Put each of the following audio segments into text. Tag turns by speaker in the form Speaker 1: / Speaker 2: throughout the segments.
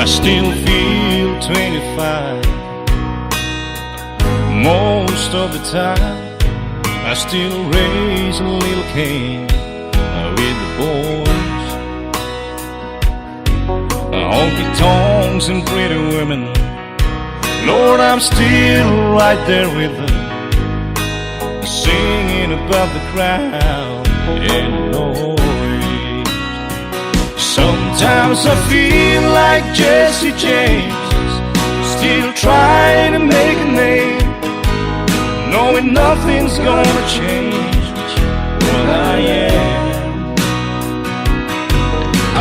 Speaker 1: I still feel 25 most of the time. I still raise a little cane with the boys. Honky tonks and pretty women, Lord, I'm still right there with them, singing above the crowd and noise. Sometimes I feel like Jesse James, still trying to make a name, knowing nothing's gonna change what I am.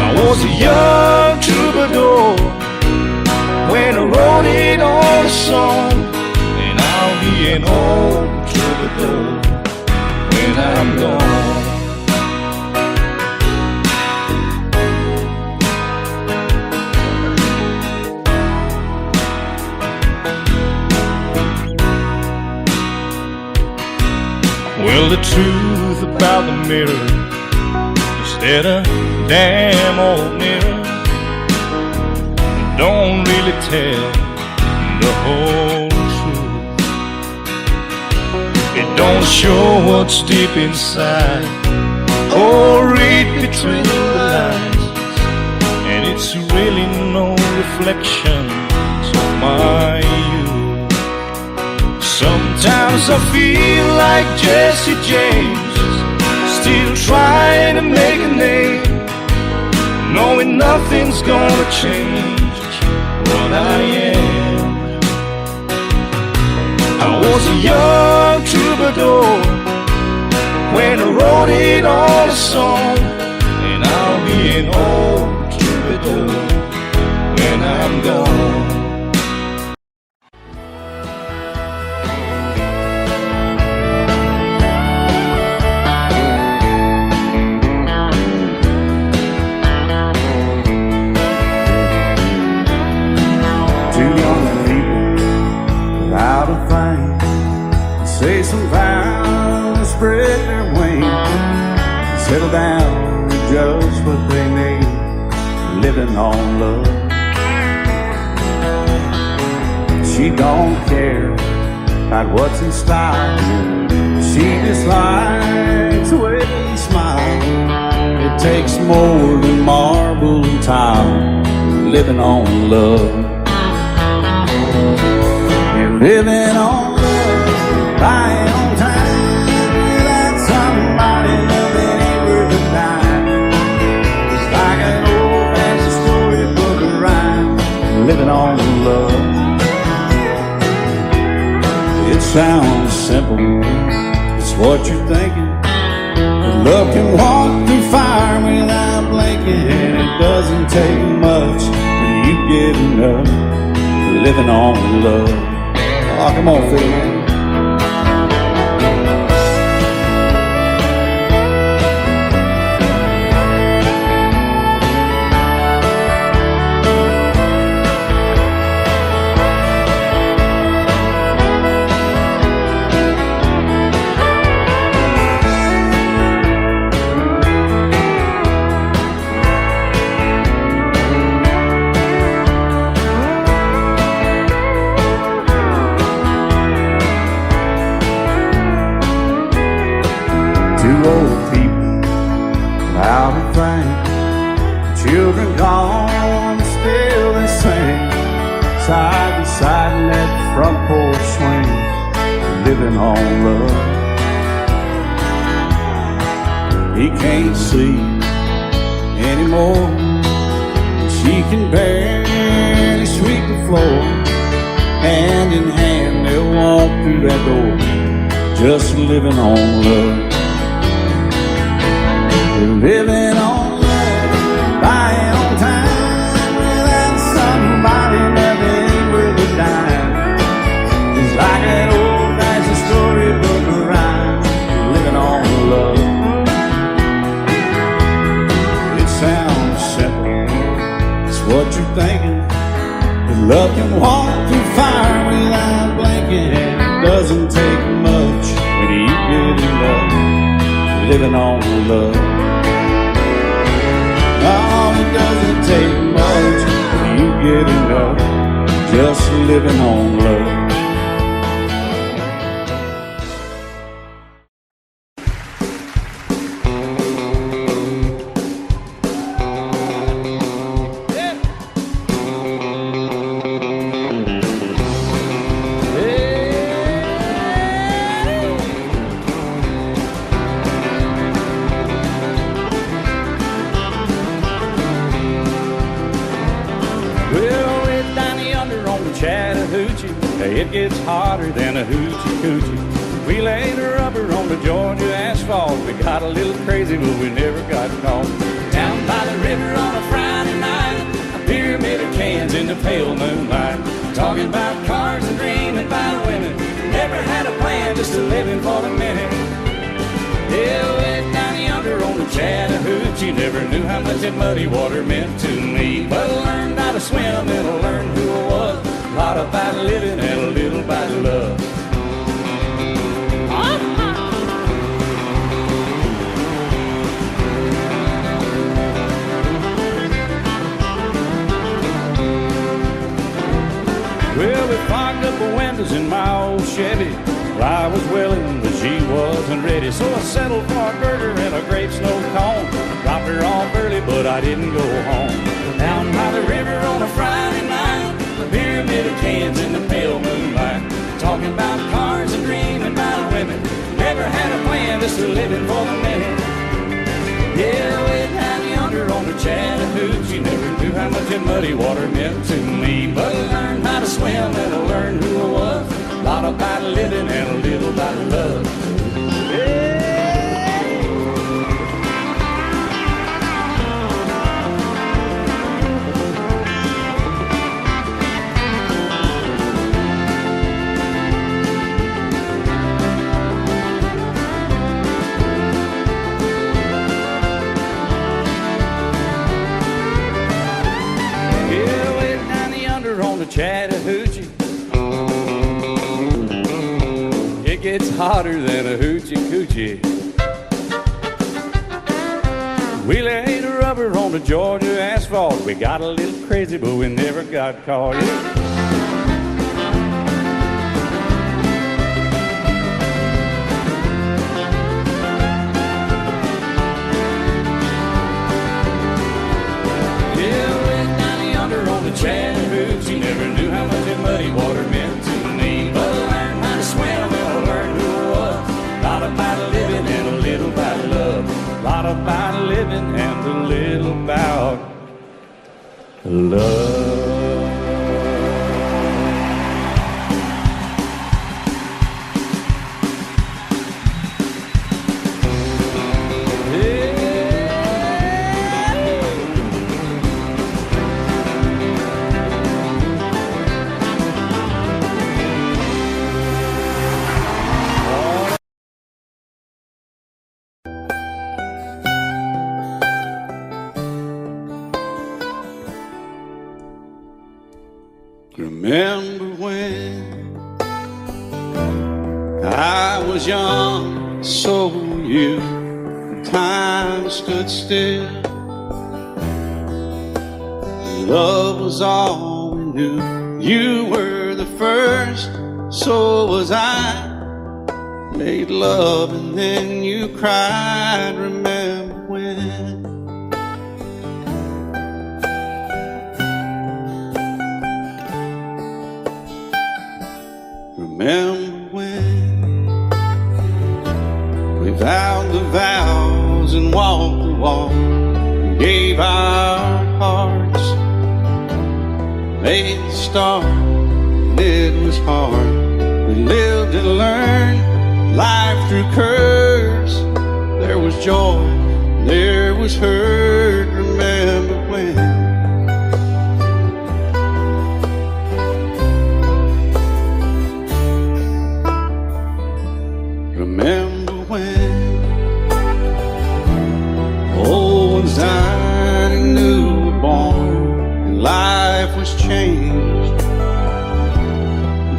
Speaker 1: I was a young troubadour when I wrote it on a song, and I'll be an old troubadour when I'm gone. Well, the truth about the mirror is that a damn old mirror don't really tell the whole truth. It don't show what's deep inside or read between the lines, and it's really no reflection of my youth. Sometimes I feel like Jesse James, still trying to make a name, knowing nothing's gonna change what I am. I was a young troubadour when I wrote it on a song, and I'll be an old troubadour when I'm gone.
Speaker 2: Say some vows, spread their wings, settle down to just what they need, living on love. She don't care about what's in style, she just likes the way you smile. It takes more than marble and tile, living on love. You're living on buying on time without somebody loving ain't worth a dime. It's like an old-fashioned storybook of rhyme, living on love. It sounds simple, it's what you're thinking. But love can walk through fire without blinking, and it doesn't take much when you get enough, living on love. Oh, come on, Phil, man. Old people out of fame, children gone, still they sing, side by side in that front porch swing, living on love. He can't see anymore, she can barely sweep the floor. Hand in hand they'll walk through that door, just living on love. Living on love, buying on time without somebody loving ain't worth a dime. It's like an old-fashioned storybook of rhyme, living on love. It sounds simple, it's what you're thinking. But love can walk through fire without blinking, and it doesn't take much when you get enough, living on love. Oh, it doesn't take much when you get living on love.
Speaker 3: It gets hotter than a hoochie coochie. We laid a rubber on the Georgia asphalt. We got a little crazy, but we never got caught. Down by the river on a Friday night, a pyramid of cans in the pale moonlight. Talking about cars and dreaming about women. Never had a plan, just a living for the minute. Yeah, way down yonder on the Chattahoochee. Never knew how much that muddy water meant to me. But I learned how to swim and I learned who I was. A lot about living and a little about love. Well, we fogged up the windows in my old Chevy. Well, I was willing, but she wasn't ready. So I settled for a burger and a grape snow cone. Dropped her off early, but I didn't go home. Down by the river on a Friday night, a pyramid of cans in the pale moonlight. Talking about cars and dreaming about women. Never had a plan, just a living for the minute. Yeah, way down yonder on the Chattahoochee. Never knew how much that muddy water meant to me. But I learned how to swim and I learned who I was. A lot about living and a little about love. Yeah. Chattahoochee. It gets hotter than a hoochie coochie. We laid a rubber on the Georgia asphalt. We got a little crazy, but we never got caught. Chattahoochee, never knew how much that muddy water meant to me. But I learned how to swim and I learned who I was. A lot about living and a little about love. A lot about living and a little about love.
Speaker 2: Remember when I was young, so were you. Time stood still. Love was all we knew. You were the first, so was I. Made love and then you cried. Remember when? Remember when we vowed the vows and walked the walk, and gave our hearts, made the start, and it was hard. We lived and learned life through curves. There was joy, there was hurt. Remember when? Remember when old ones died and new were born, and life was changed,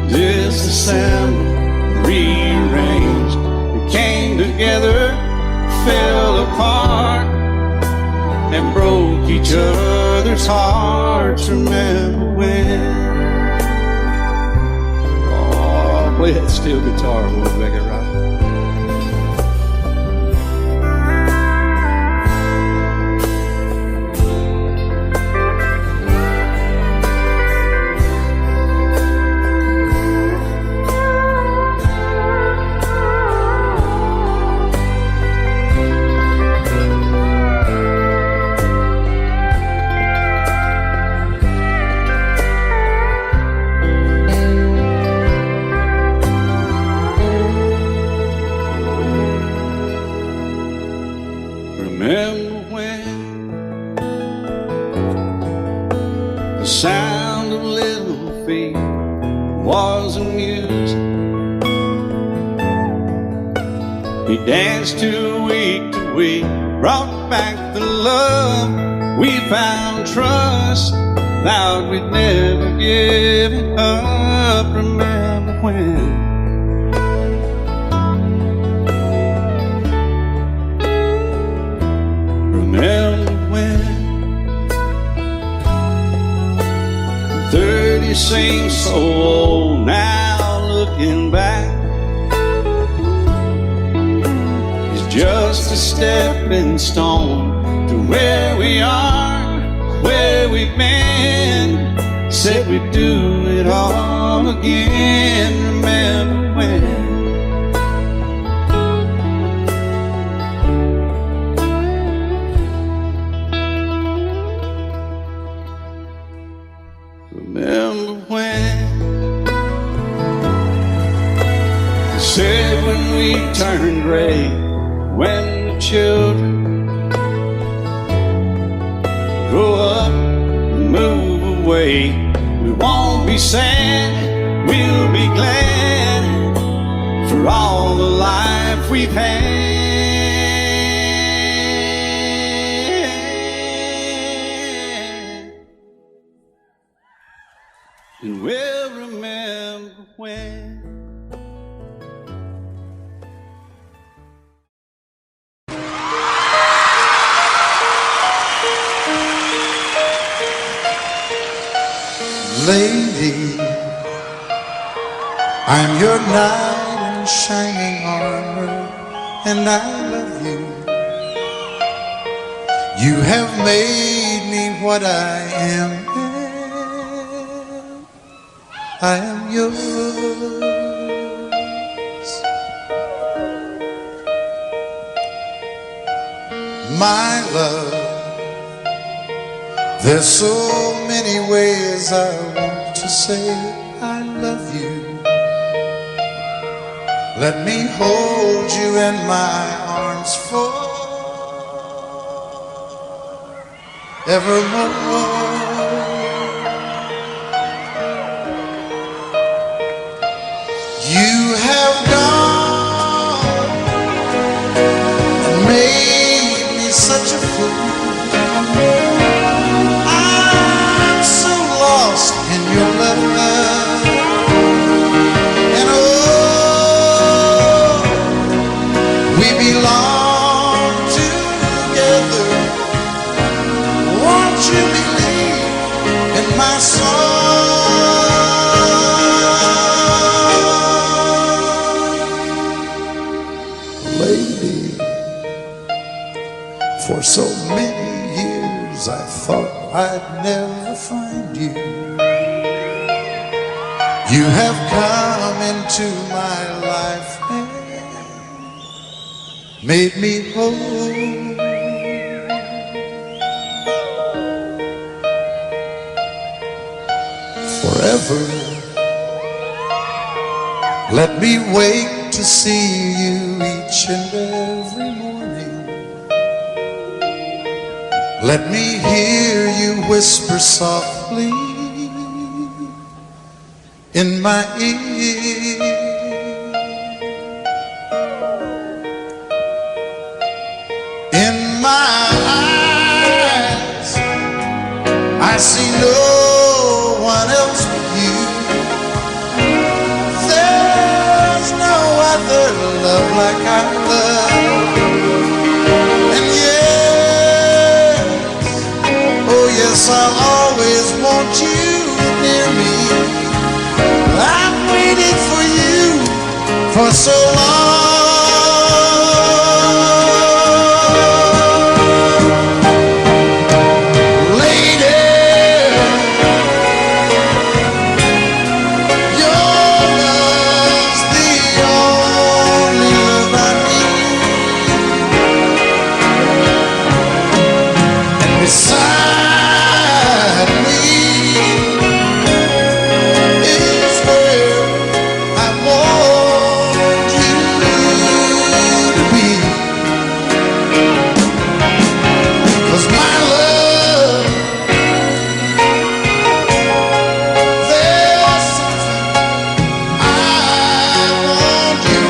Speaker 2: disassembled, rearranged. We came together, fell apart, and broke each other's hearts. Remember when? play that steel guitar when we make it right. Remember when the sound of little feet was amusing? We danced to week, brought back the love we found, trust, vowed we'd never give it up. Remember when? Remember when 30 seems so old now, looking back, it's just a stepping stone to where we are, where we've been. Said we'd do it all again. Remember when? Remember when they said when we turned gray, when the children grow up and move away, we won't be sad, we'll be glad for all the life we've had. And we'll remember when.
Speaker 4: Lady, I'm your knight in shining armor, and I love you. You have made me what I am. I am yours. My love, there's so many ways I want to say I love you. Let me hold you in my arms forevermore. You have gone and made me such a fool. I'm so lost in your love, and oh, we belong together. Won't you believe in my song? Lady, for so many years I thought I'd never find you. You have come into my life and made me whole. Forever, let me wake to see you each and every morning. Let me hear you whisper softly in my ear. In my eyes, I see no one else but you. There's no other love like our love. And yes, oh yes, I'll always want you near me. I've waited for you for so long. Lady, your love's the only love I need. And beside me is where I want you to be. 'Cause my love, there's something I want you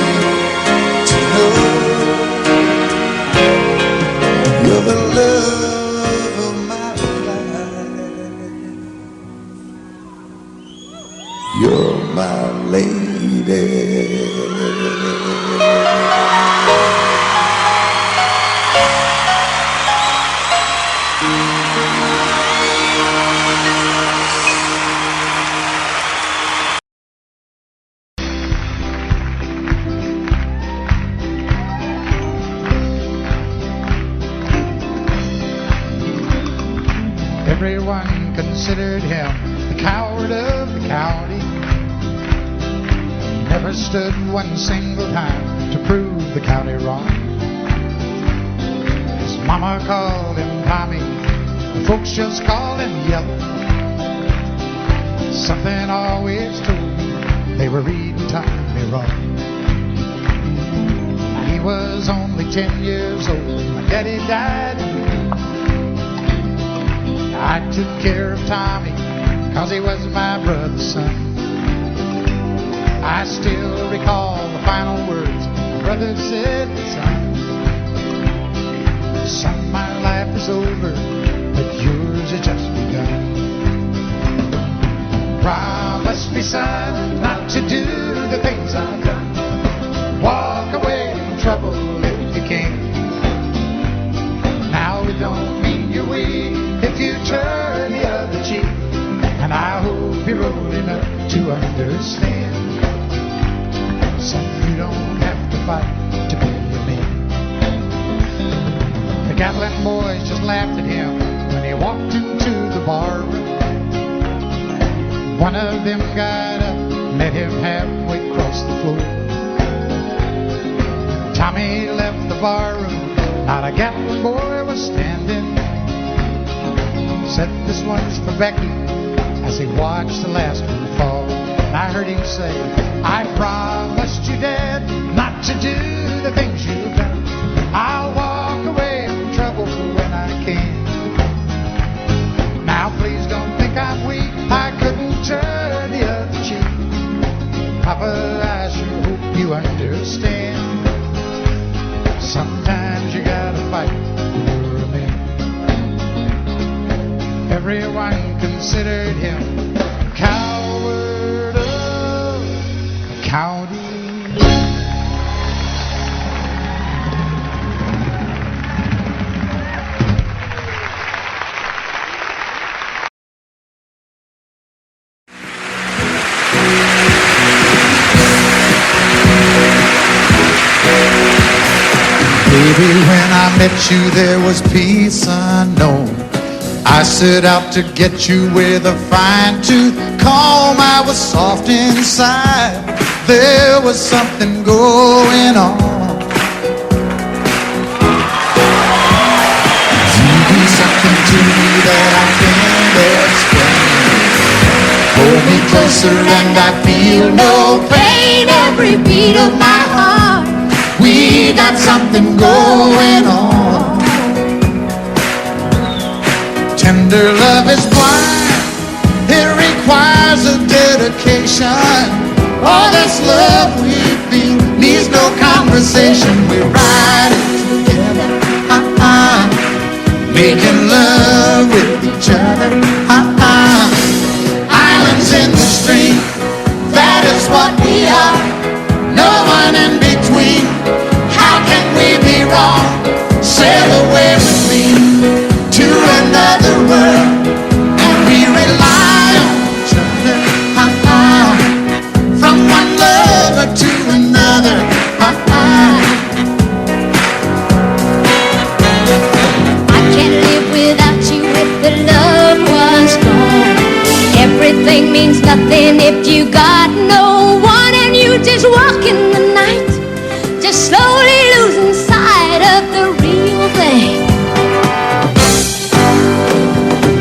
Speaker 4: to know. You're the love of my life. You're my lady.
Speaker 5: Everyone considered him the coward of the county. Never stood one single time to prove the county wrong. His mama called him Tommy, the folks just called him Yellow. Something always told me they were reading Tommy wrong. He was only 10 years old when Daddy died. I took care of Tommy 'cause he was my brother's son. I still recall the final words my brother said, son, my life is over, but yours has just begun. Promise me, son, not to do the things I've done. Walk away from trouble if you can. Now it don't mean you're weak if you turn the other cheek, and I hope you're old enough to understand. Son, you don't have to fight to be a man. The Gatlin boys just laughed at him when he walked into the bar room. One of them got up, met him halfway across the floor. Tommy left the bar room, not a Gatlin boy was standing. Said, this one's for Becky, as he watched the last one fall. And I heard him say, I promised you, Dad, not to do the things you've done. I'll walk away from trouble when I can. Now please don't think I'm weak, I couldn't turn the other cheek. Papa, I sure hope you understand. Sometimes you gotta fight for a man. Everyone considered him coward of the county.
Speaker 4: Baby, when I met you, there was peace unknown. I set out to get you with a fine-tooth comb. I was soft inside. There was something going on. You do something to me that I can't explain. Hold me closer and I feel no pain. Every beat of my heart, we got something going on. Tender love is blind, it requires a dedication. All this love we feel needs no conversation. We're riding together, making love with each other. Islands in the stream, that is what we are. No one in between. How can we be wrong? Sail away with me to another world, and we rely on each other. From one lover to another.
Speaker 6: means nothing if you got no one and you just walk in the night, just slowly losing sight of the real thing.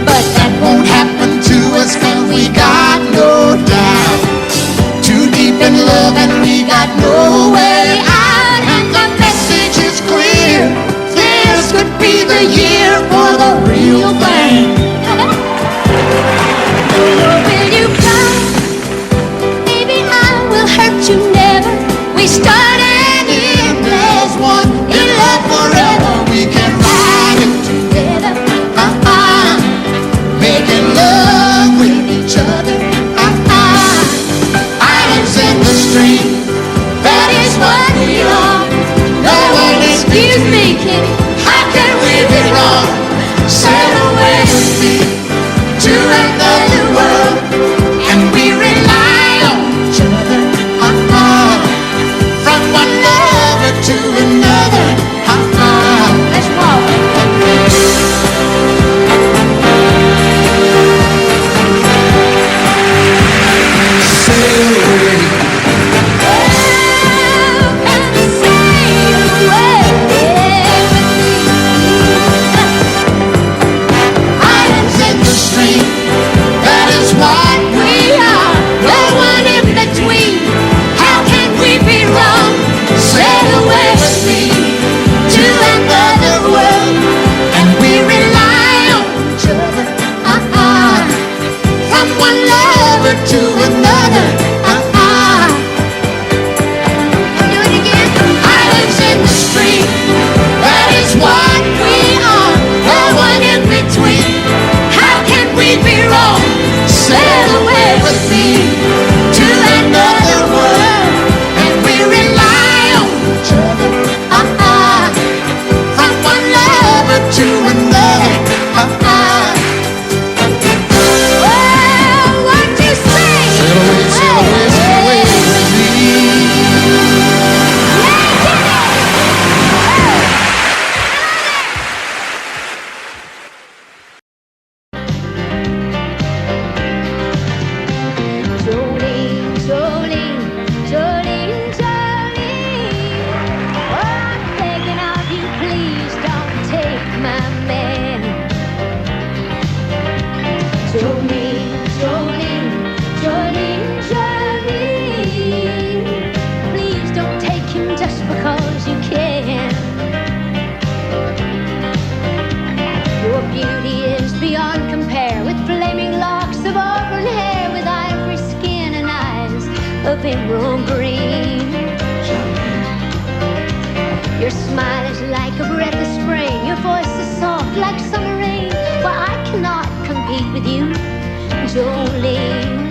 Speaker 6: But that won't happen to us, 'cause we got no doubt. Too deep in love and we got no way out. And the message is clear, this could be the year for the real thing. Will you come? Maybe I will hurt you never. We start and end as one. In love forever, we can ride it together. Making love with each other. Islands in the stream, that is what we are. No one excuse me, Kitty, how can we be wrong? Sail away with me to another world, and we rely on each other. From one lover to another. Let's walk. Sail away. Islands in the stream, that is what we are. No one in between. How can we be wrong? Sail away with me to another world, and we rely on each other. From one lover to another. Do it again. Islands in the stream, that is what we are. No one in between. How can we be wrong? Sail away with me to another world, and we rely on each other. From one lover to another. Well, what you say? Sail away, sail away, sail away with me. Jolene, Jolene, Jolene, Jolene. Oh, I'm begging of you, please don't take my man. Jolene, Jolene, Jolene, Jolene. Please don't take him just because you can. Your beauty is beyond compare, with flaming locks of auburn hair, with ivory skin and eyes of emerald green. Your smile is like a breath of spring, your voice is soft like summer rain. Well, I cannot compete with you, Jolene.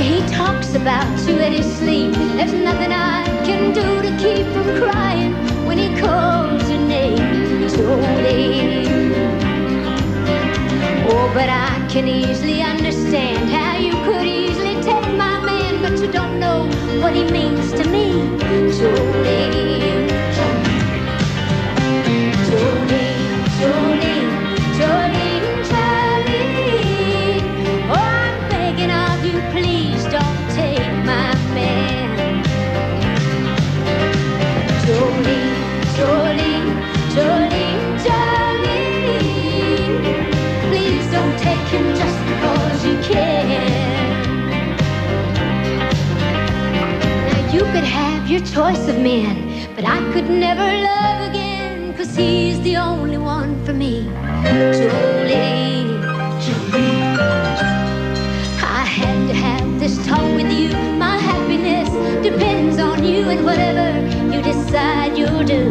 Speaker 6: He talks about you in his sleep. There's nothing I can do to keep from crying when he calls your name, Jolene. Oh, but I can easily understand how you could easily take my man, but you don't know what he means to me, Jolene. Jolene, Jolene, Jolene, Jolene. Oh, I'm begging of you, please don't take my man. Jolene, Jolene, Jolene, Jolene. Please don't take him just because you can. Now you could have your choice of men, but I could never love again, 'cause he's the only one for me, Jolene. I had to have this talk with you. My happiness depends on you, and whatever you decide you'll do,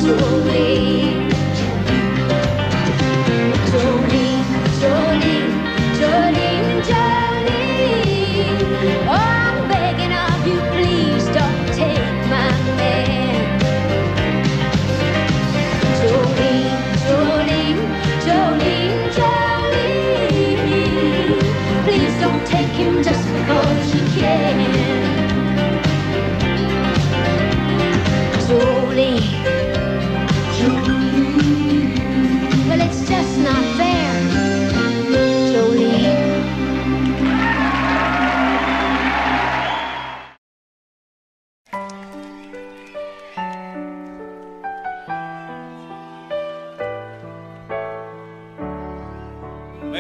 Speaker 6: Jolene. Jolene, Jolene, Jolene, Jolene. Oh, I'm begging of you, please don't take my man. Jolene, Jolene, Jolene, Jolene.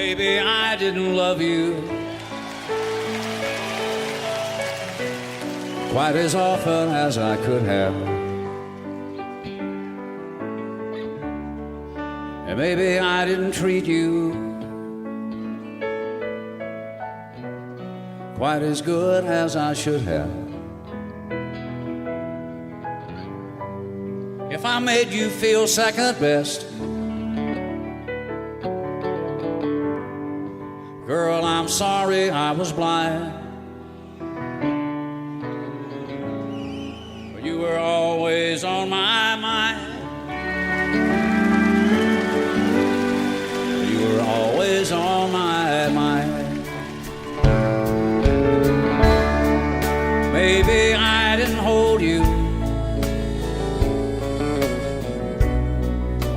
Speaker 3: Maybe I didn't love you quite as often as I could have. And maybe I didn't treat you quite as good as I should have. If I made you feel second best, girl, I'm sorry I was blind. But you were always on my mind. You were always on my mind. Maybe I didn't hold you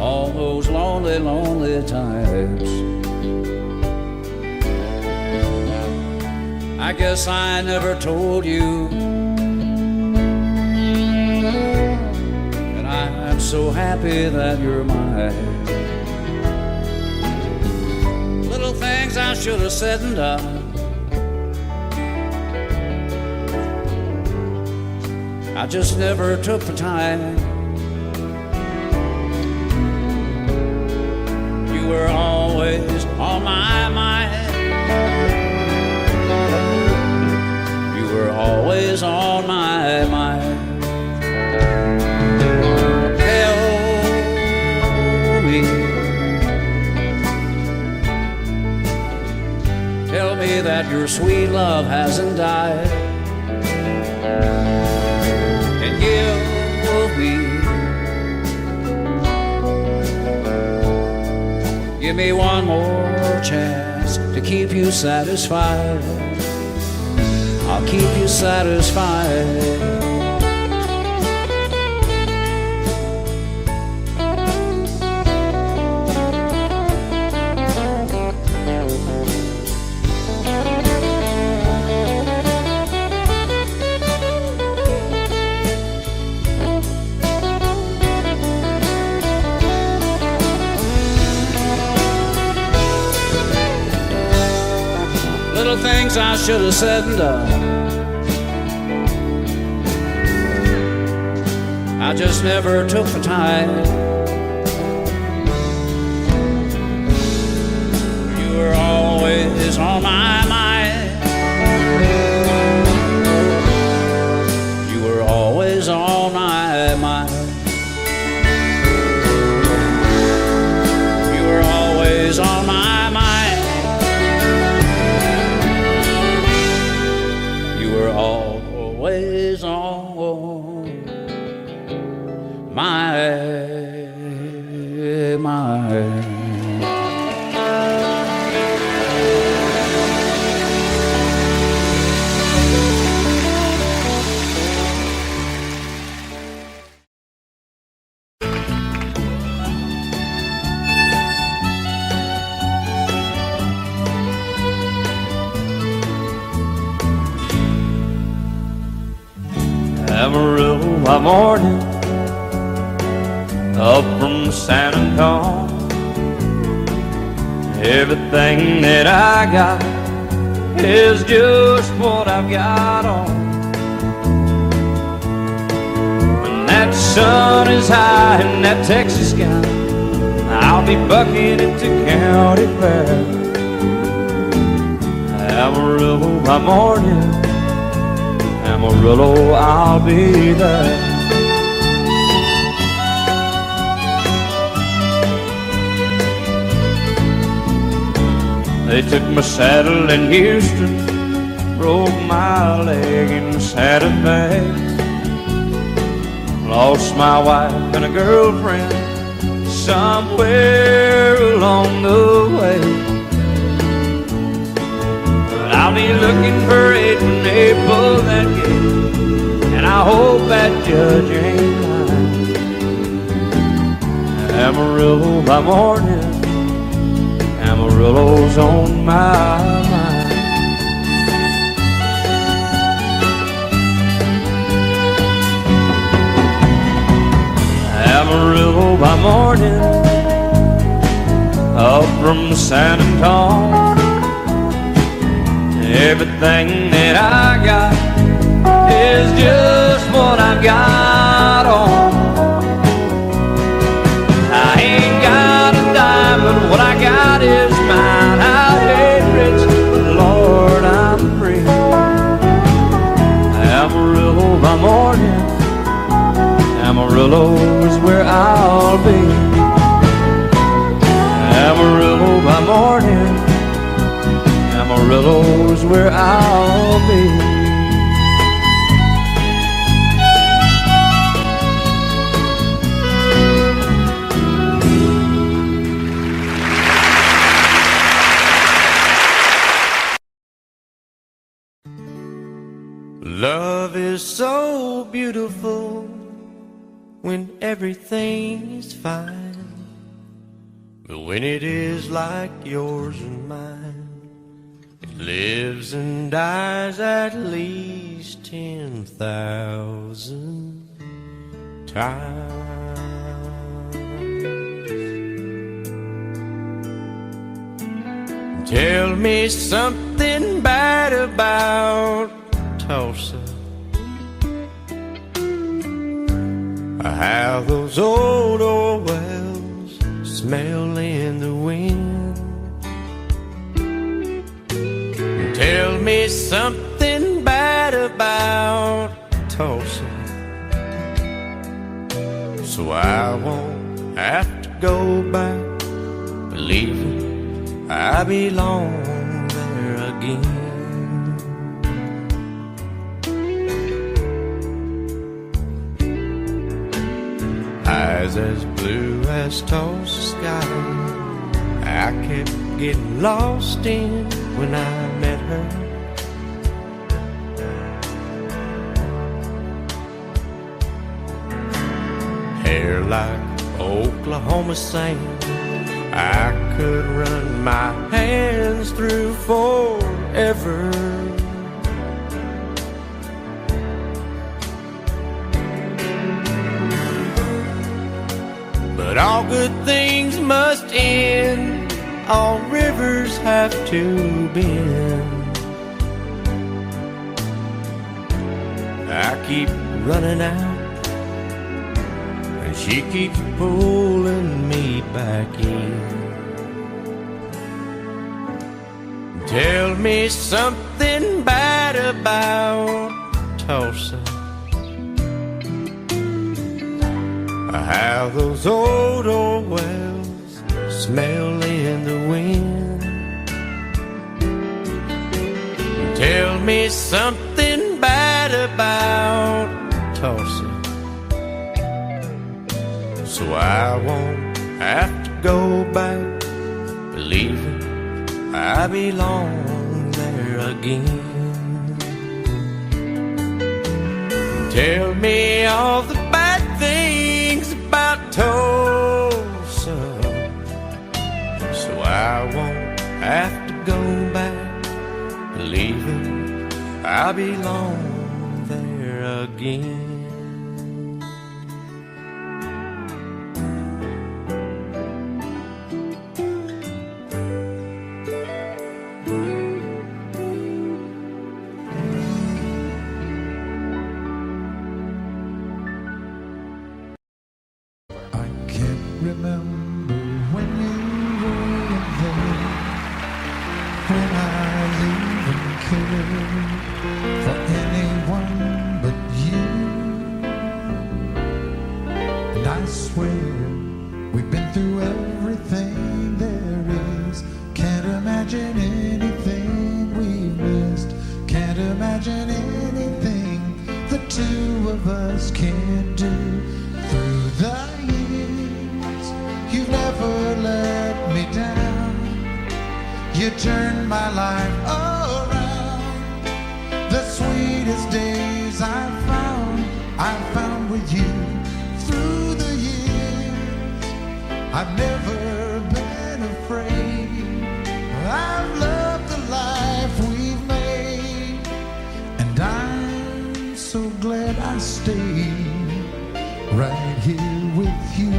Speaker 3: all those lonely, lonely times. I guess I never told you that I'm so happy that you're mine. Little things I should have said and done, I just never took the time. You were always on my mind. You were always on my mind. Tell me that your sweet love hasn't died. And give me one more chance to keep you satisfied. I'll keep you satisfied. Little things I should have said and done, I just never took the time. You were always on my mind. You were always on my mind. You were always on my mind. You were always on my mind.
Speaker 1: Amarillo by morning, up from San Antonio. Everything that I got is just what I've got on. When that sun is high in that Texas sky, I'll be bucking into county fair. Amarillo by morning, Amarillo, I'll be there. They took my saddle in Houston, broke my leg in Santa Fe. Lost my wife and a girlfriend somewhere along the way. But I'll be looking for it when they pull that gate, and I hope that judge ain't lying. Amarillo by morning, Amarillo's on my mind. Amarillo by morning, up
Speaker 3: from San Antonio. Everything that I got is just what I've got on. I ain't got a dime, but what I got is mine. I ain't rich, but Lord, I'm free. Amarillo by morning, Amarillo is where I'll be. Amarillo by morning, Amarillo is where I'll be.
Speaker 1: Love is so beautiful when everything is fine, but when it is like yours and mine, it lives and dies at least 10,000 times. Tell me something bad about Tulsa, how those old wells smell in the wind. Tell me something bad about Tulsa, so I won't have to go back believing I belong there again. Eyes as blue as Tulsa sky, I kept getting lost in when I met her. Hair like Oklahoma sand, I could run my hands through forever. But all good things must end, all rivers have to bend. I keep running out, and she keeps pulling me back in. Tell me something bad about Tulsa, how those old wells smell in the wind. Tell me something bad about Tulsa, so I won't have to go back believing I belong there again. Tell me all the bad things about Tulsa, so I won't have to go back believing I belong there again.
Speaker 5: Remember when you weren't there, when I even cared for anyone but you. And I swear we've been through everything there is. Can't imagine anything we've missed. Can't imagine anything the two of us can't do through the years. You've never let me down. You turned my life around. The sweetest days I found with you through the years. I've never been afraid. I've loved the life we've made, and I'm so glad I stayed right here with you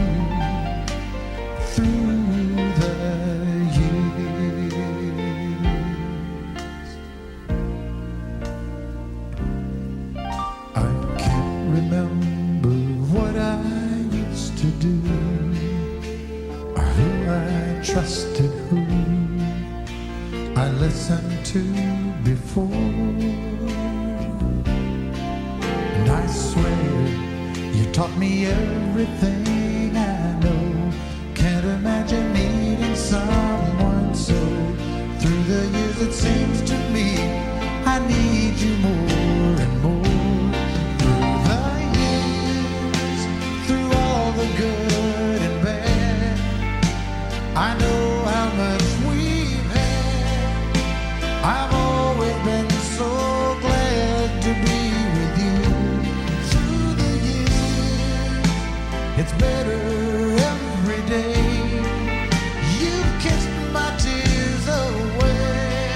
Speaker 5: through the years. I listened to before. And I swear you taught me everything I know. Can't imagine needing someone so. Through the years it seems to me I need you more and more. Through the years, through all the good and bad, I know how much we've had. I've always been so glad to be with you. Through the years, it's better every day. You've kissed my tears away,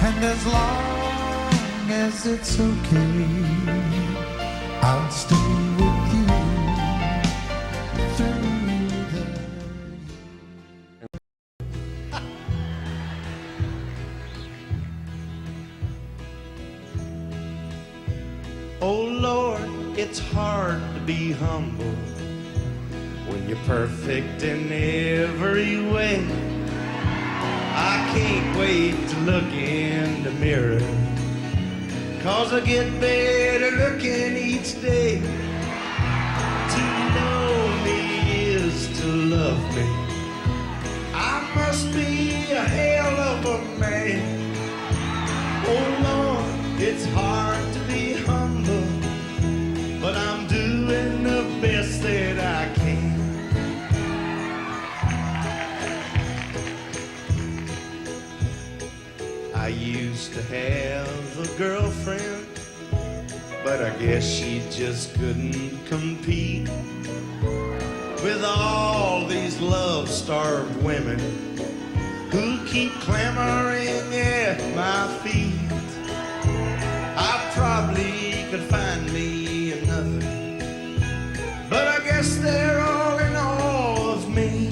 Speaker 5: and as long as it's okay, I'll stay with you through the
Speaker 1: Oh Lord, it's hard to be humble when you're perfect in every way. I can't wait to look in the mirror, 'cause I get better looking each day. To know me is to love me. I must be a hell of a man. Oh Lord, it's hard to be humble, but I'm doing the best that I can. I used to have a girlfriend, but I guess she just couldn't compete with all these love-starved women who keep clamoring at my feet. I probably could find me another, but I guess they're all in awe of me.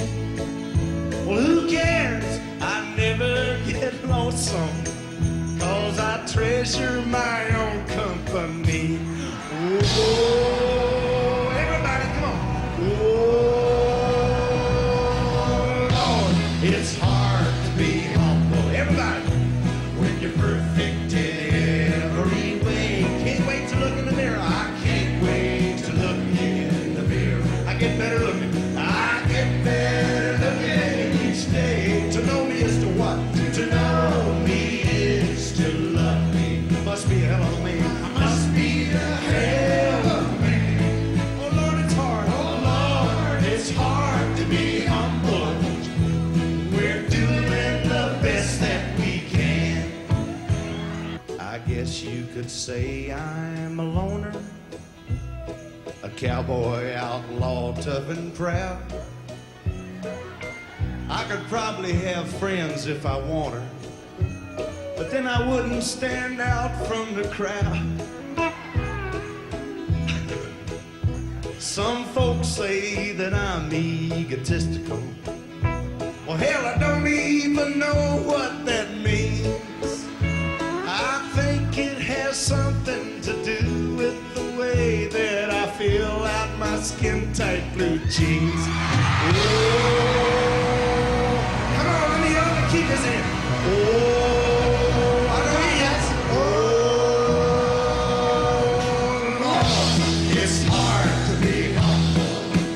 Speaker 1: Well, who cares? I never get lonesome, 'cause I treasure my own company. Oh, everybody, come on. Oh, Lord, it's hard to be humble. Everybody, when you're perfect in every way. Can't wait to look in the mirror. I can't wait to look in the mirror. I get better looking. I get better looking each day. To know me is to what? To know me is to love me. Must be a hell of a man. I must be a hell of a man. Oh Lord, it's hard. Oh Lord, it's hard to be humble. We're doing the best that we can. I guess you could say I'm a loner, a cowboy outlaw, tough and proud. I could probably have friends if I want her, but then I wouldn't stand out from the crowd. Some folks say that I'm egotistical. Well, hell, I don't even know what that means. I think it has something to do with the way that I feel out my skin-tight blue jeans. Oh, come on, let me all keep us in. Oh, I know he is. Oh, Lord, it's hard to be humble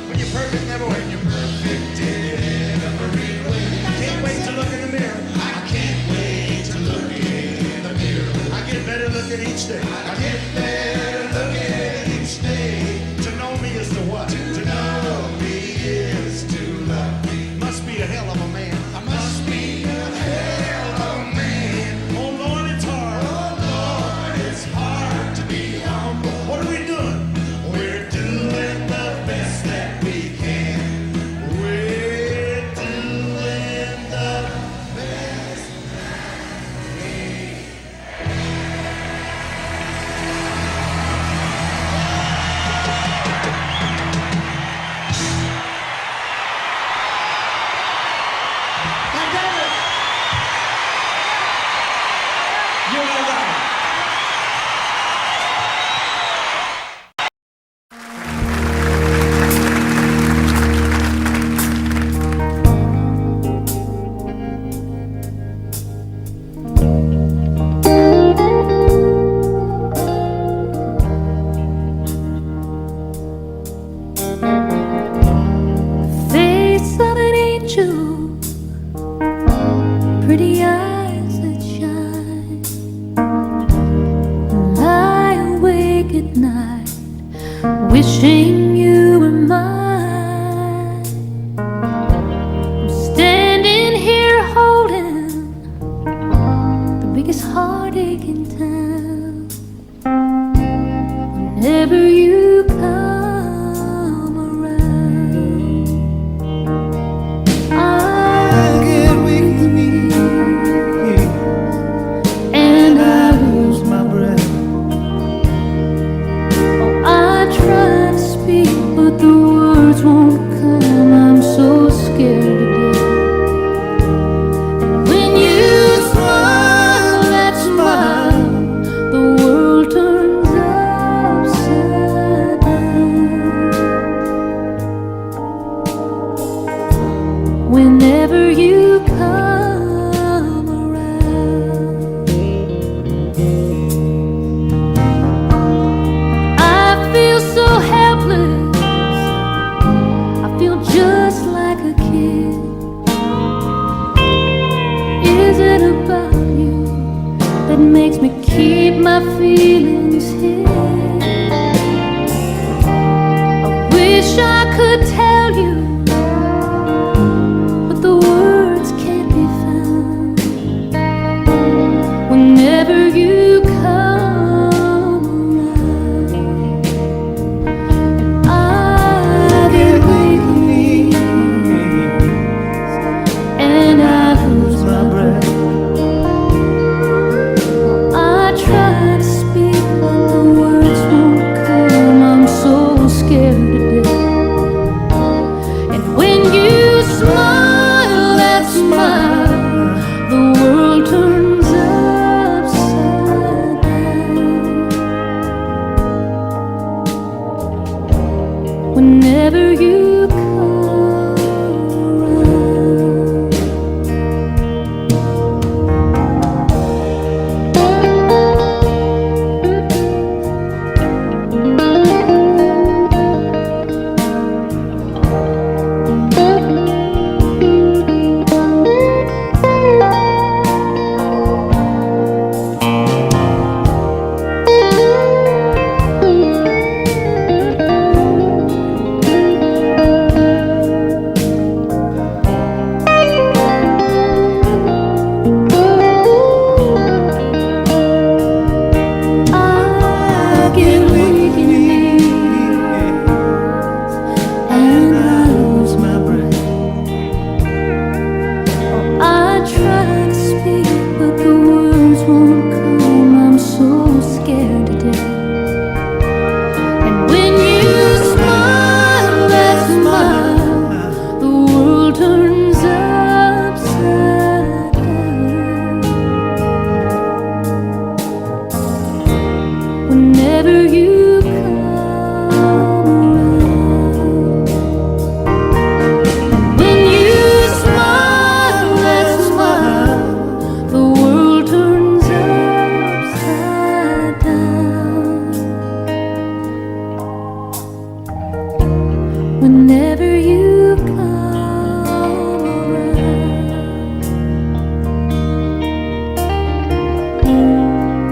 Speaker 1: when you're perfect, never when you're perfect in every way. Can't wait to look in the mirror. I can't wait to look in the mirror. I get better looking each day. I get better looking each day. To know me is to what? To know me is to love me. Must be a hell of a man. I must be a hell of a man. Oh Lord, it's hard. Oh Lord, it's hard to be humble. What are we doing? We're doing the best that we can. We're doing the best that we can.
Speaker 6: the eyes that shine. Lie awake at night, wishing you were mine. I'm standing here holding the biggest heartache in town. Whenever you come around, I get weak and I lose my breath. Oh, I try to speak, but the words won't come. I'm so scared to death. And when you smile, that smile, the world turns upside down. Whenever you come around, I feel so helpless. I feel just like a kid. Is it about you that makes me keep my feelings hid? I wish I could tell you, but the words can't be found. Whenever you come around, I get weak and I lose my breath. I try to speak, but the words won't come. I'm so scared to death. And when you smile, that smile, the world turns upside down. Whenever you come around. I get weak in the knees and I lose my breath. Oh, I try to speak, but the words won't come. I'm so scared to death. And when you smile, that smile, the world turns upside down. Whenever you come around, when you smile, that smile, the world turns upside down. Whenever you come around,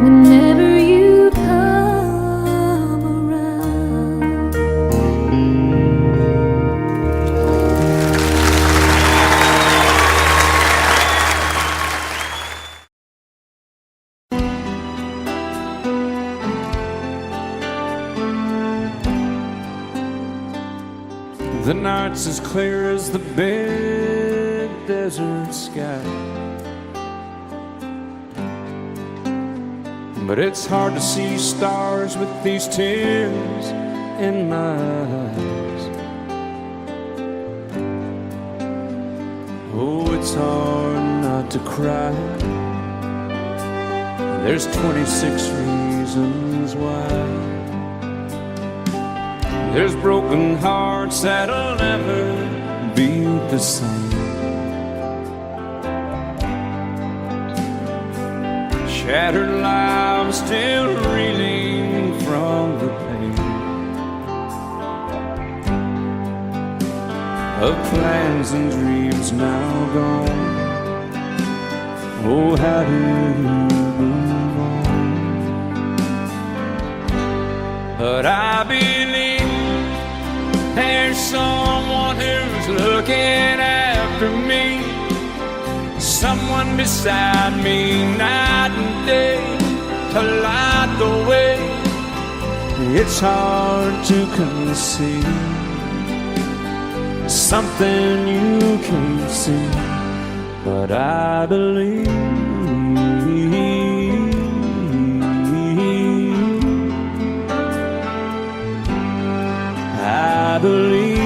Speaker 6: whenever you come around.
Speaker 3: The night's as clear as the big desert sky, but it's hard to see stars with these tears in my eyes. Oh, it's hard not to cry. There's 26 reasons why. There's broken hearts that'll never be the same. Shattered lives still reeling from the pain of plans and dreams now gone. Oh, how do you move on? But I believe there's someone who's looking after me, someone beside me night and day to light the way. It's hard to conceive something you can't see, but I believe. I believe.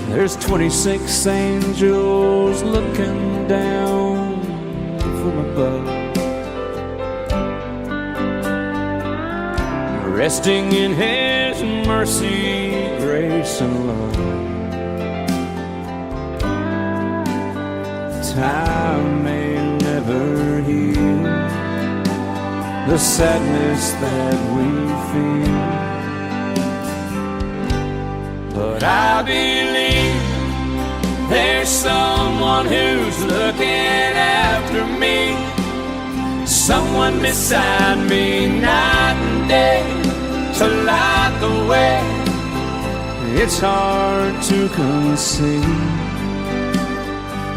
Speaker 3: There's 26 angels looking down from above, resting in His mercy, grace, and love. Time may never heal the sadness that we feel, but I believe there's someone who's looking after me, someone beside me night and day to light the way. It's hard to conceive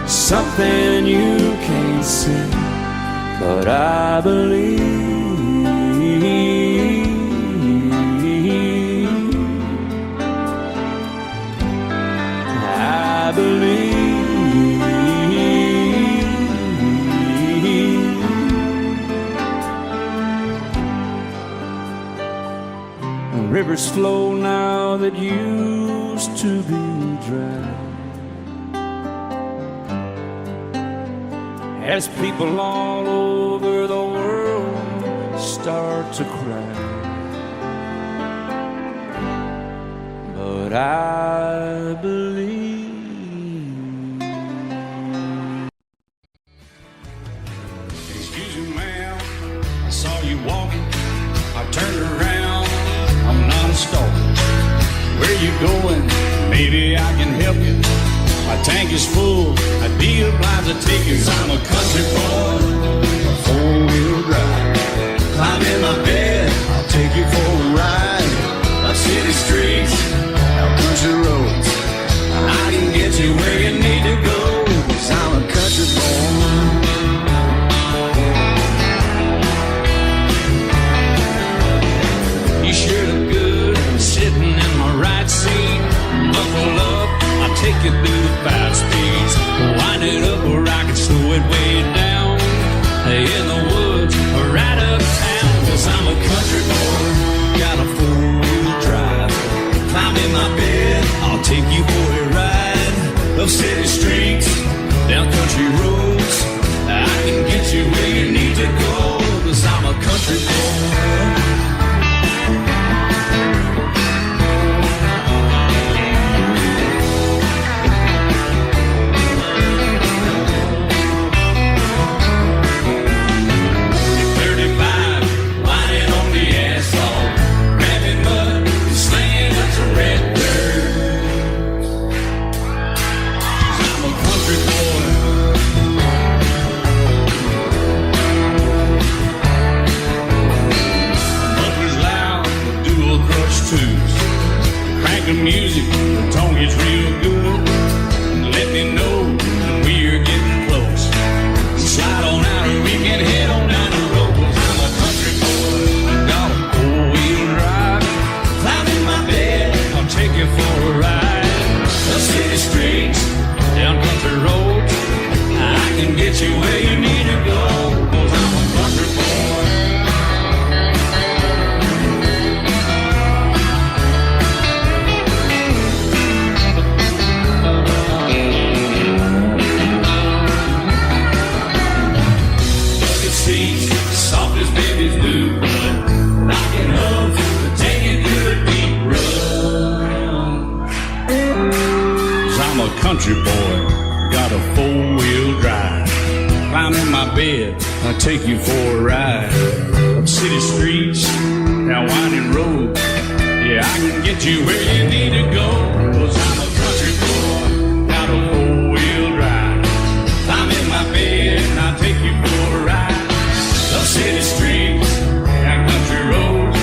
Speaker 3: something you can't see, but I believe. I believe. Rivers flow now that used to be dry, as people all over the world start to cry. But I believe.
Speaker 2: Excuse me, ma'am, I saw you walking. I turned around, I'm not a stalker. Where you going? Maybe I can help you. My tank is full, I'd be obliged to take you. 'Cause I'm a country boy, a four-wheel drive. Climb in my bed, I'll take you for a ride. Up city streets, out country roads, I can get you where you need to go. 'Cause I'm a country boy. You sure look good sitting in my right seat. Buckle up, I'll take you through the 5 speeds. Wind it up where I can slow it way down. In the woods or right uptown. 'Cause I'm a country boy, got a 4-wheel drive. Climb in my bed, I'll take you for a ride. Up city streets, down country roads, I can get you where you need to go. 'Cause I'm a country boy. Crank the music, the tone gets real good. Let me know when we're getting close. Slide on out and we can head on down the road. 'Cause I'm a country boy, got a 4-wheel drive. Climb in my bed, I'll take you for a ride. The city streets, down country roads, I can get you where you need to go. 'Cause I'm a country boy. Soft as babies do, but knocking up to take you through a deep run. 'Cause I'm a country boy, got a 4-wheel drive. Climb in my bed, I'll take you for a ride. Up city streets, down winding roads,
Speaker 3: Yeah, I can get you where you need to go, 'cause I'm a country boy, out of four-wheel drive. I'm in my bed and I'll take you for a ride. The city streets and country roads,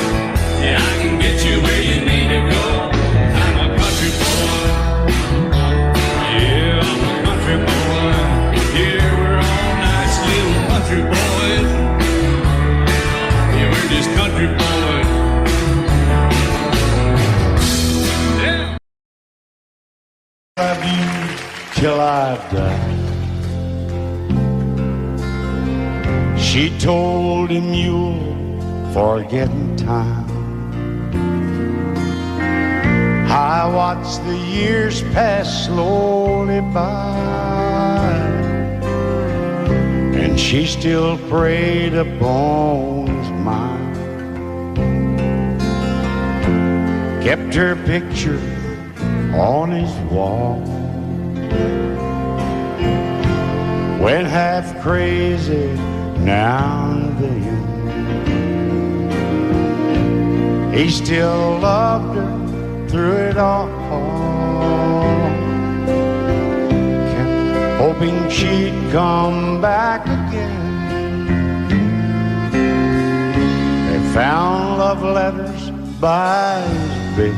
Speaker 3: yeah, I can get you where you need to go. I'm a country boy, yeah, I'm a country boy. Yeah, we're all nice little country boys. Yeah, we're just country boys.
Speaker 2: Love you till I die. She told him you'll forget in time. I watched the years pass slowly by, and she still preyed upon his mind. Kept her picture on his wall. Went half crazy now and then. He still loved her through it all. Kept hoping she'd come back again. They found love letters by his bed,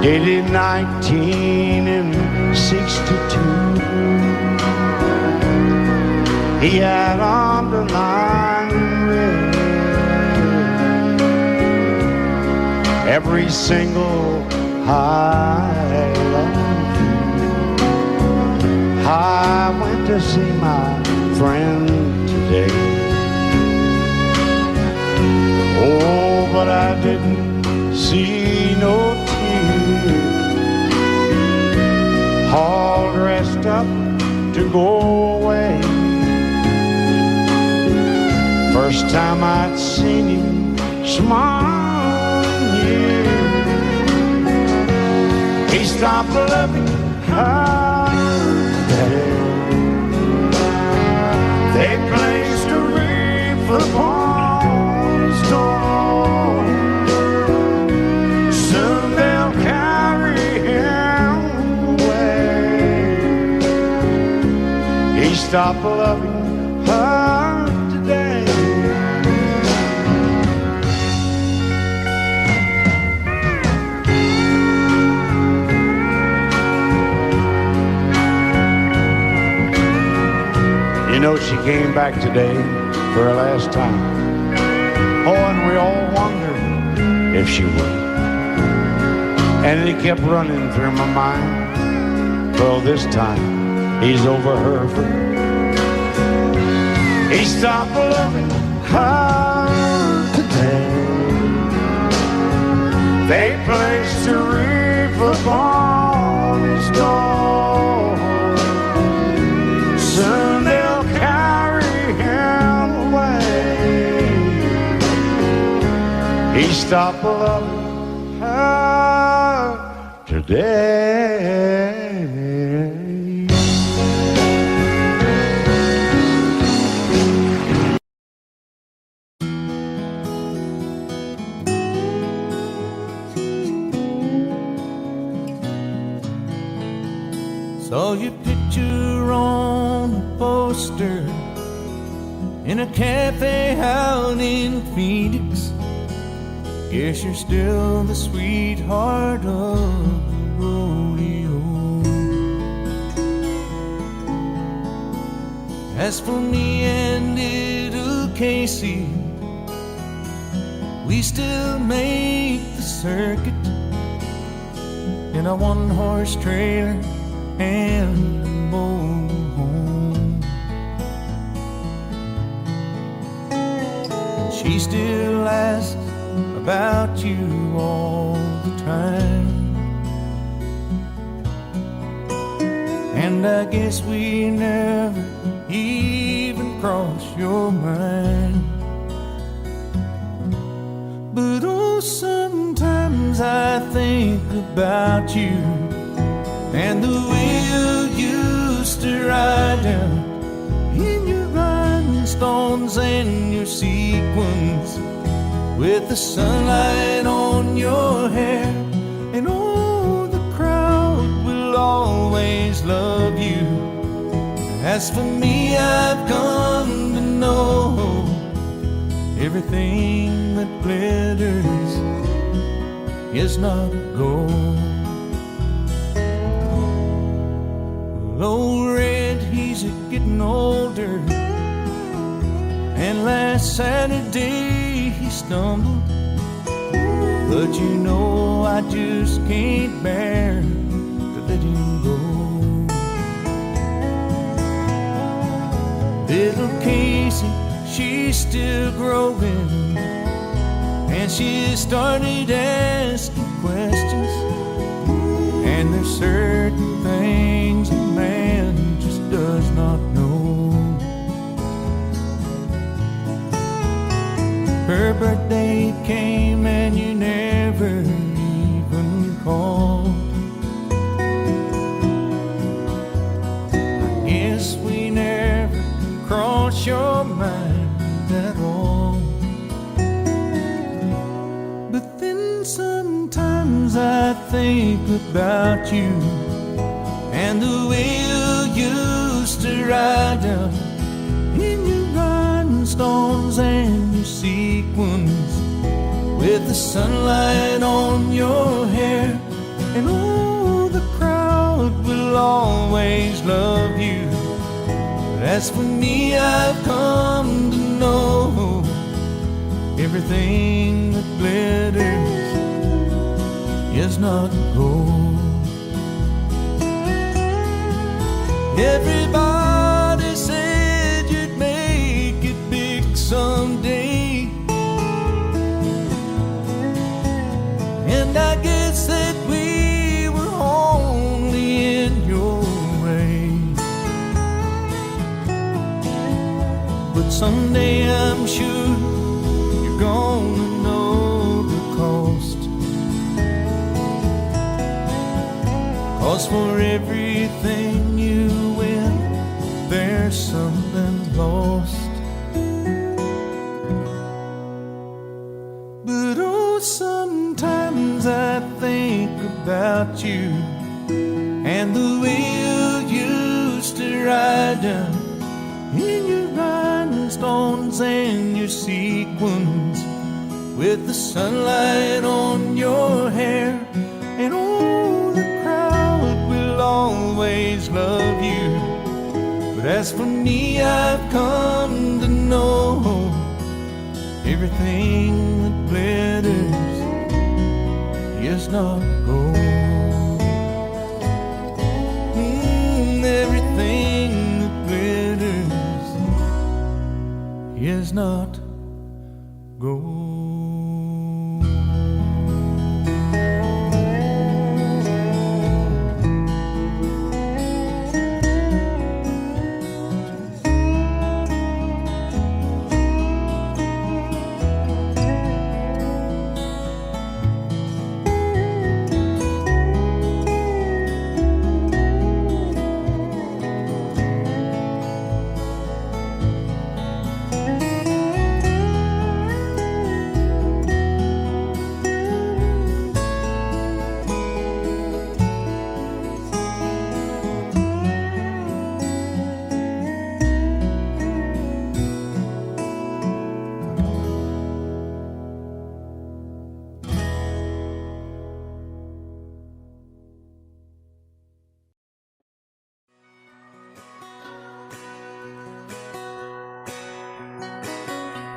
Speaker 2: dated 1962. He had underlined red every single I love you. I went to see my friend today. Oh, but I didn't see no all dressed up to go away. First time I'd seen him smile, yeah. He stopped loving her. They placed a wreath upon his door. Soon they'll carry him away. He stopped loving her today. You know, she came back today for her last time. Oh, and we all wondered if she would. And it kept running through my mind. Well, this time, he's over her for good. He stopped loving her today. They placed a wreath upon his door. Soon they'll carry him away. He stopped loving her today.
Speaker 1: Saw your picture on a poster in a cafe out in Phoenix. Guess you're still the sweetheart of the rodeo. As for me and little Casey, we still make the circuit in a one-horse trailer and a mobile home. And she still asks about you all the time. And I guess we never even cross your mind. But oh, sometimes I think about you and the way you used to ride down in your rhinestones and your sequins with the sunlight on your hair. And oh, the crowd will always love you. As for me, I've come to know everything that glitters is not gold. Old Red, he's getting older, and last Saturday he stumbled. But you know I just can't bear to let him go. Little Casey, she's still growing, and she started asking questions. And there's certain things a man just does not know. Her birthday came and you never even called. I guess we never crossed your mind at all. But then sometimes I think about you and the way you used to ride down in your rhinestones and your sequins, with the sunlight on your hair. And oh, the crowd will always love you. But as for me, I've come to know everything that glitters is not gold. Everybody said you'd make it big someday, and I guess that we were only in your way. But someday I'm sure you're gonna know the cost. 'Cause for everything you win, there's something lost. But oh, sometimes I think about you and the way you used to ride down in your rhinestones and your sequins, with the sunlight on your hair. And oh, the crowd will always love you. But as for me, I've come to know everything that glitters is not gold. Everything that glitters is not gold.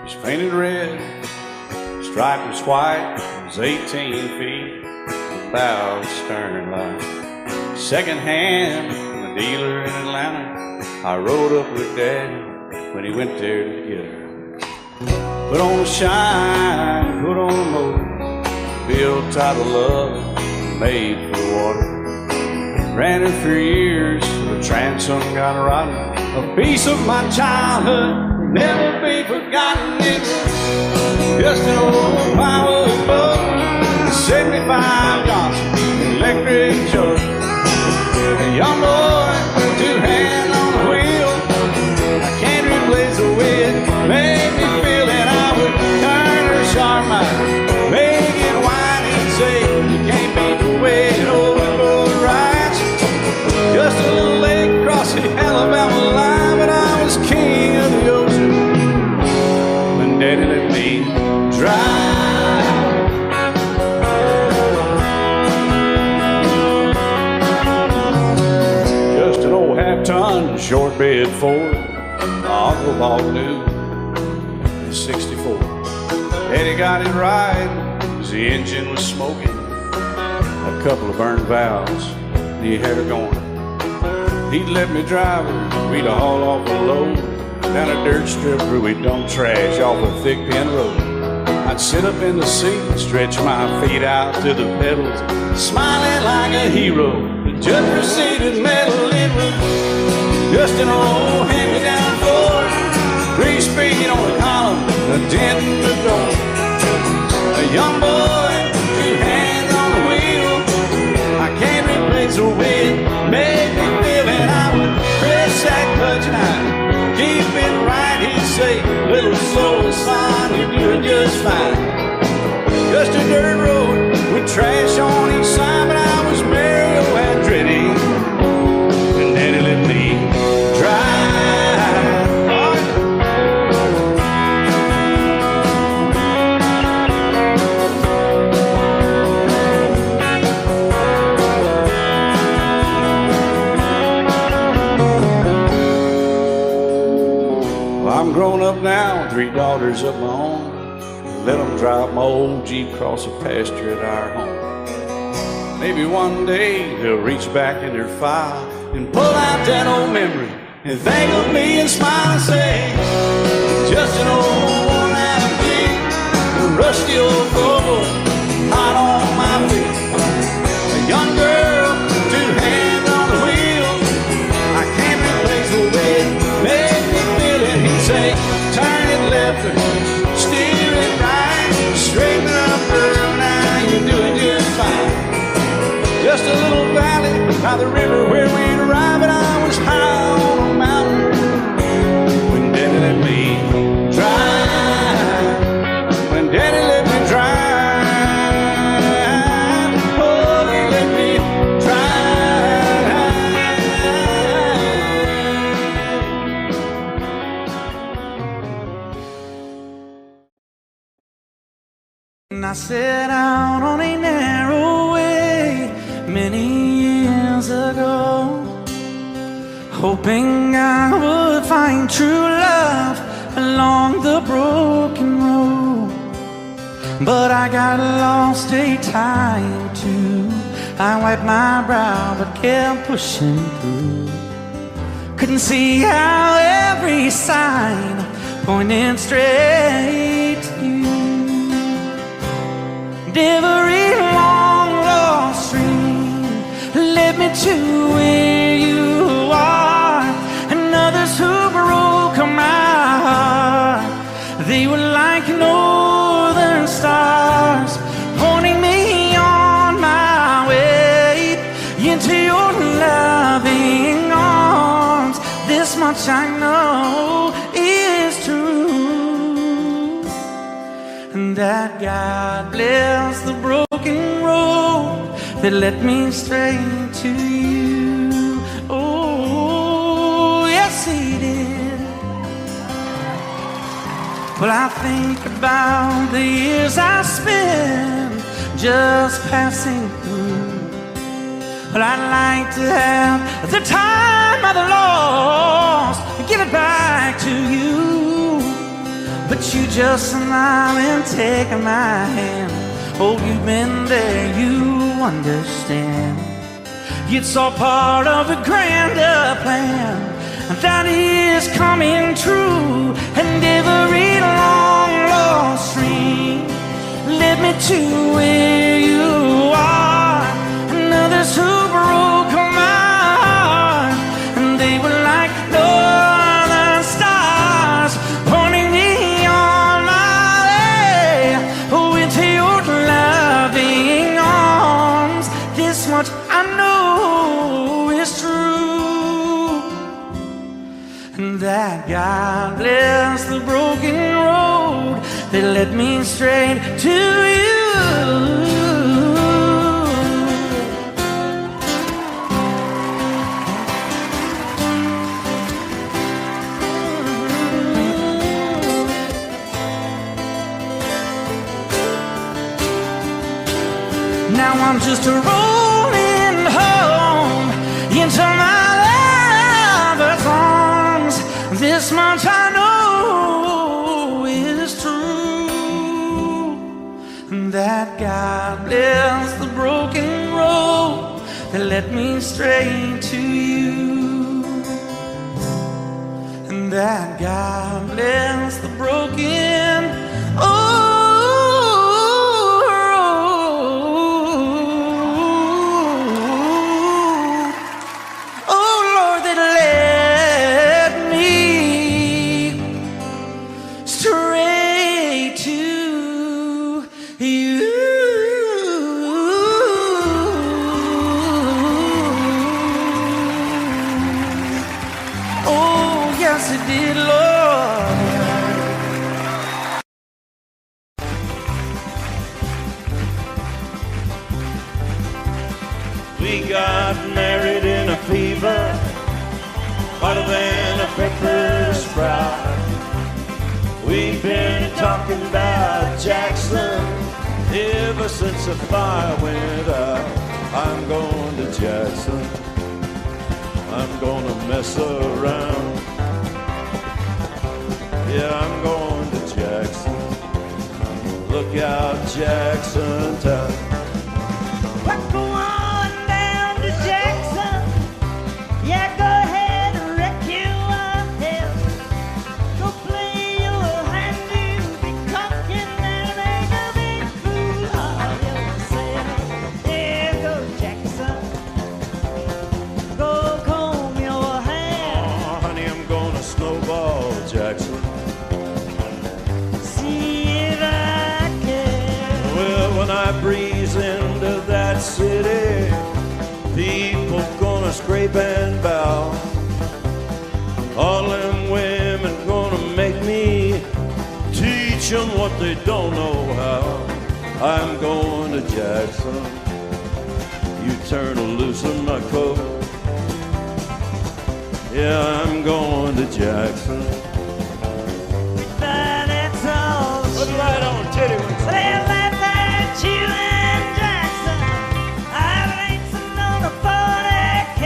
Speaker 2: It's painted red, stripe was white, it was 18 feet, bow stern line. Second hand from a dealer in Atlanta, I rode up with Daddy when he went there to get her. Put on a shine, put on a motor, built tight of love, made for the water. Ran her for years, the transom got rotten. A piece of my childhood never be forgotten. It's just an old power boat, 75 Johnson electric jug. A young boy, two hands on the wheel. I can't replace the way it made me feel that I would turn her sharp. My
Speaker 3: thoroughbred Ford, my Uncle bought new in '64. Eddie got it right as the engine was smoking, a couple of burned valves, and he had her going. He'd let me drive her, we'd haul off a load down a dirt strip where we'd dump trash off a thick pin road. I'd sit up in the seat and stretch my feet out to the pedals, smiling like a hero. The judge proceeded metal, it was just an old hand-me-down Ford, grease speed on the column, a dent in the door. A young boy, 2 hands on the wheel, I can't replace the way it made me feel. And I would press that clutch and I'd keep it right. He'd say, little slow, son, you're doing just fine. Just a dirt road with trash on each side, but I was merry and ready, and Daddy let me drive. Well, I'm grown up now, 3 daughters of my own. Let them drive my old Jeep across the pasture at our home. Maybe one day they'll reach back in their file and pull out that old memory and think of me and smile and say, just an old worn-out Jeep, a rusty old Volvo, hot on my feet. A young girl, 2 hands on the wheel, I can't replace the way it made me feel. And he'd say, turn it left or steer it right, straighten up, girl, now you're doing just fine. Just a little valley by the river where we'd arrive, and I was high on a mountain when Daddy let me drive. When Daddy let me drive, oh, he let me
Speaker 7: And I set out on a narrow way many years ago, hoping I would find true love along the broken road. But I got lost a time or two. I wiped my brow but kept pushing through. Couldn't see how every sign pointed straight to you. Every long lost stream led me to where you are, and others who broke my heart, they were like northern stars, pointing me on my way into your loving arms. This much I know is true, and that God bless the broken road that led me straight to you. Oh, yes, He did. Well, I think about the years I spent just passing through. But I'd like to have the time I've lost and give it back to you. But you just smile and take my hand. Oh, you've been there, you understand. It's all part of a grander plan that is coming true. And every long lost stream led me to where you are, and others who broke my heart, and they were like northern stars, pointing me on my way, oh, into your loving arms. This much I know is true, and that God bless the broken road that led me straight to you. Now I'm just rolling home into my lover's arms. much I know is true, that God bless the broken road that led me straight to you, and that God bless the broken road.
Speaker 1: We got married in a fever, hotter than a pepper sprout. We've been talking about Jackson ever since the fire went out. I'm going to Jackson, I'm gonna mess around. Yeah, I'm going to Jackson, look out Jackson town.
Speaker 6: We're going down to Jackson. Yeah, go ahead and wreck your head. Go play your hand, you'll be talking and make a big fool of yourself. Yeah, go Jackson. Go comb your hair.
Speaker 1: Oh, honey, I'm gonna snowball Jackson.
Speaker 6: See if I can.
Speaker 1: Well, when I breeze into that city, people gonna scrape and bow. All them women gonna make me teach them what they don't know how. I'm going to Jackson, you turn loose in my coat. Yeah, I'm going to Jackson.
Speaker 6: But that's all.
Speaker 1: Put the light on, titty wings.
Speaker 6: Well, that's you and Jackson. I've ain't on a 40K.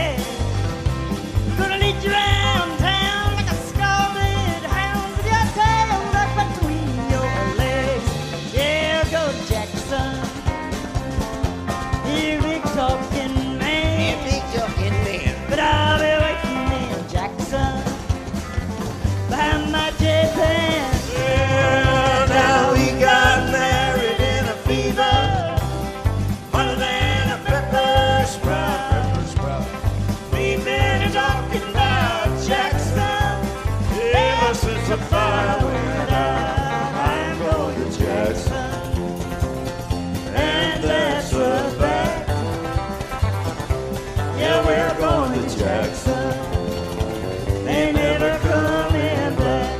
Speaker 6: Gonna lead you around town like a scalded hound with your tail tucked between your legs. Yeah, go Jackson. You big talking man. But I'll be waiting in Jackson behind my J-Pan.
Speaker 1: Well, now we got married in a fever, hotter than a pepper sprout. We've been talking about Jackson ever since the fire went out. I'm going to Jackson, and that's a fact. Yeah, we're going to Jackson. They never coming back.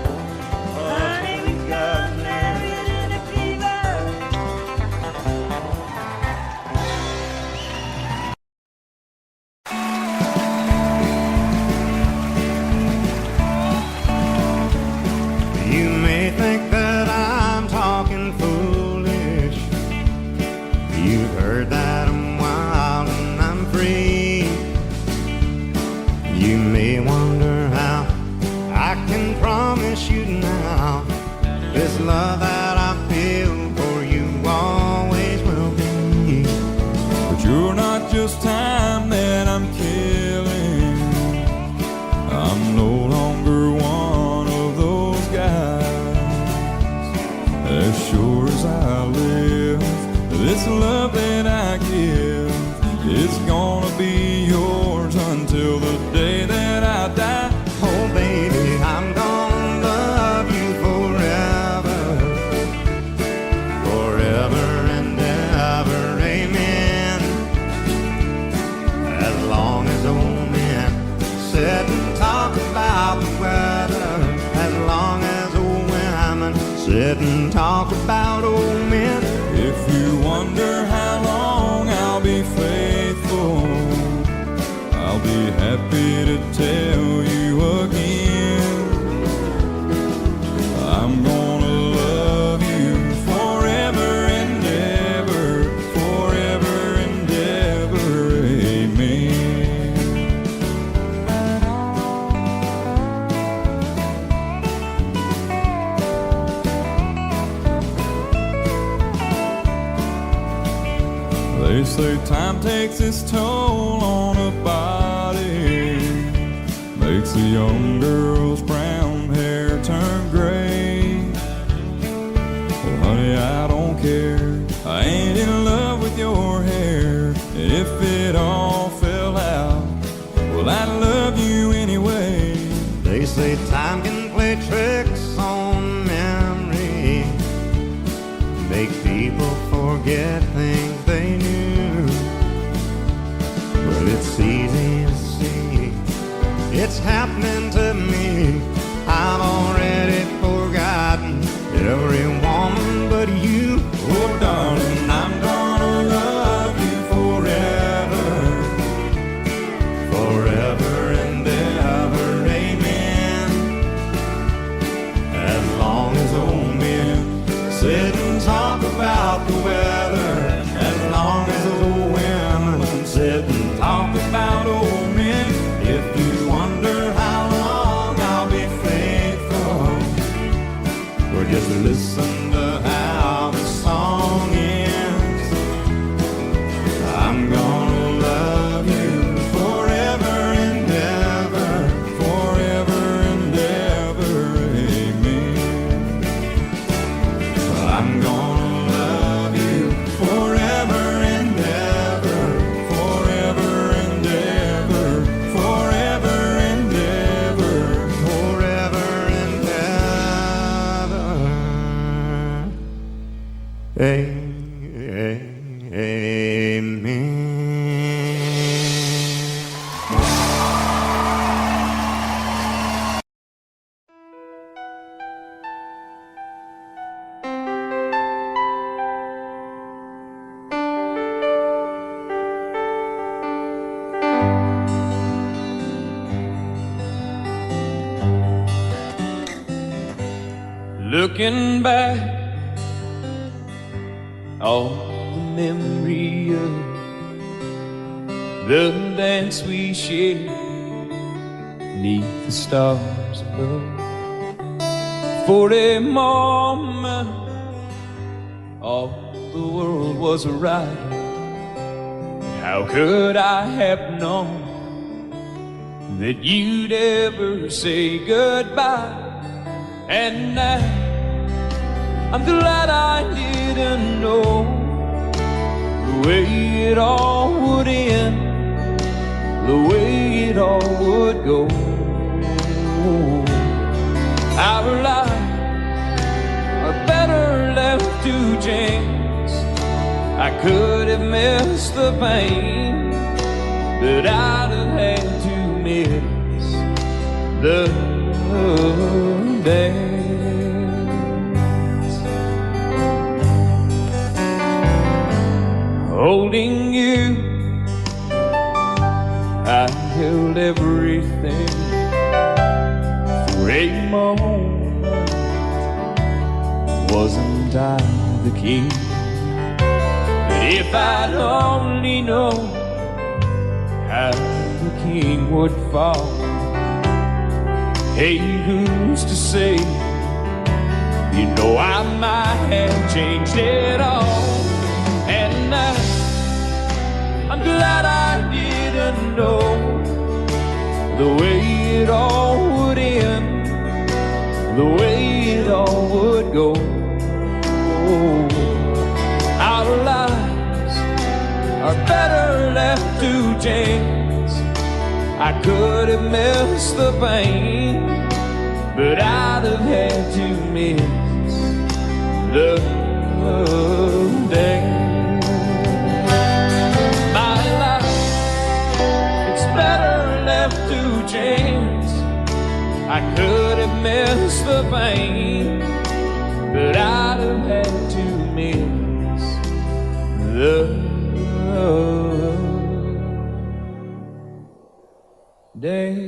Speaker 1: Honey, we got married in a fever.
Speaker 2: You may think that I'm talking foolish. You've heard that I'm wild and I'm free. You may wonder how I can promise you now this love that I feel for you always will be.
Speaker 8: But you're not just time that I'm killing. I'm no longer one of those guys. As sure as I live, this love that I give is gonna be yours until the day that I die.
Speaker 2: Oh baby, I'm gonna love you forever, forever and ever, amen. As long as old men sit and talk about the weather, as long as old women sit and talk about old men.
Speaker 8: If you wonder how long I'll be faithful, I'll be happy to tell you again. I'm gonna love you forever and ever, forever and ever, amen. They say time takes its toll on a body, makes a young girl's brown hair turn gray. Well, honey, I don't care, I ain't in love with your hair. If it all fell out, well, I'd love you anyway.
Speaker 9: They say time can play tricks on memory, make people forget things they knew. Well, it's easy to see, it's happening to me. I've already forgotten every woman but you. Oh, darling, I'm gonna love you forever, forever and ever, amen. As long as old men sit and talk about the weather, as long as old women sit and talk about old men. If you wonder how long I'll be faithful, or just listen to how the song ends, I'm gonna love you forever and ever, forever and ever, amen. I'm gonna love you forever and ever, forever and ever, forever and ever, forever and ever, amen.
Speaker 1: Looking back, all the memory of the dance we shared neath the stars above. For a moment, all the world was right. How could I have known that you'd ever say goodbye? And now I'm glad I didn't know the way it all would end, the way it all would go. Our lives are better left to chance. I could have missed the pain, but I'd have had to miss the dance. Holding you, I held everything for a moment. Wasn't I the king? But if I'd only known how the king would fall. Hey, who's to say? You know I might have changed it all. And I'm glad I didn't know the way it all would end, the way it all would go. Our lives are better left to chance. I could have missed the pain, but I'd have had to miss the day. My life, it's better left to chance. I could have missed the pain, but I'd have had to miss the days.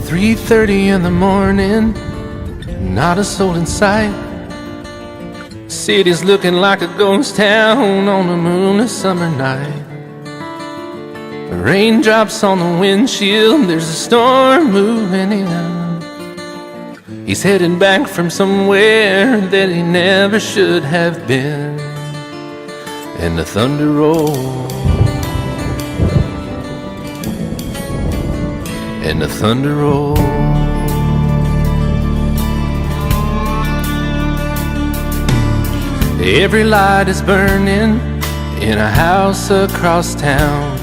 Speaker 10: 3:30 in the morning, not a soul in sight. City's looking like a ghost town on a moonless summer night. Raindrops on the windshield, there's a storm moving in. He's heading back from somewhere that he never should have been. And the thunder rolls, and the thunder rolls. Every light is burning in a house across town.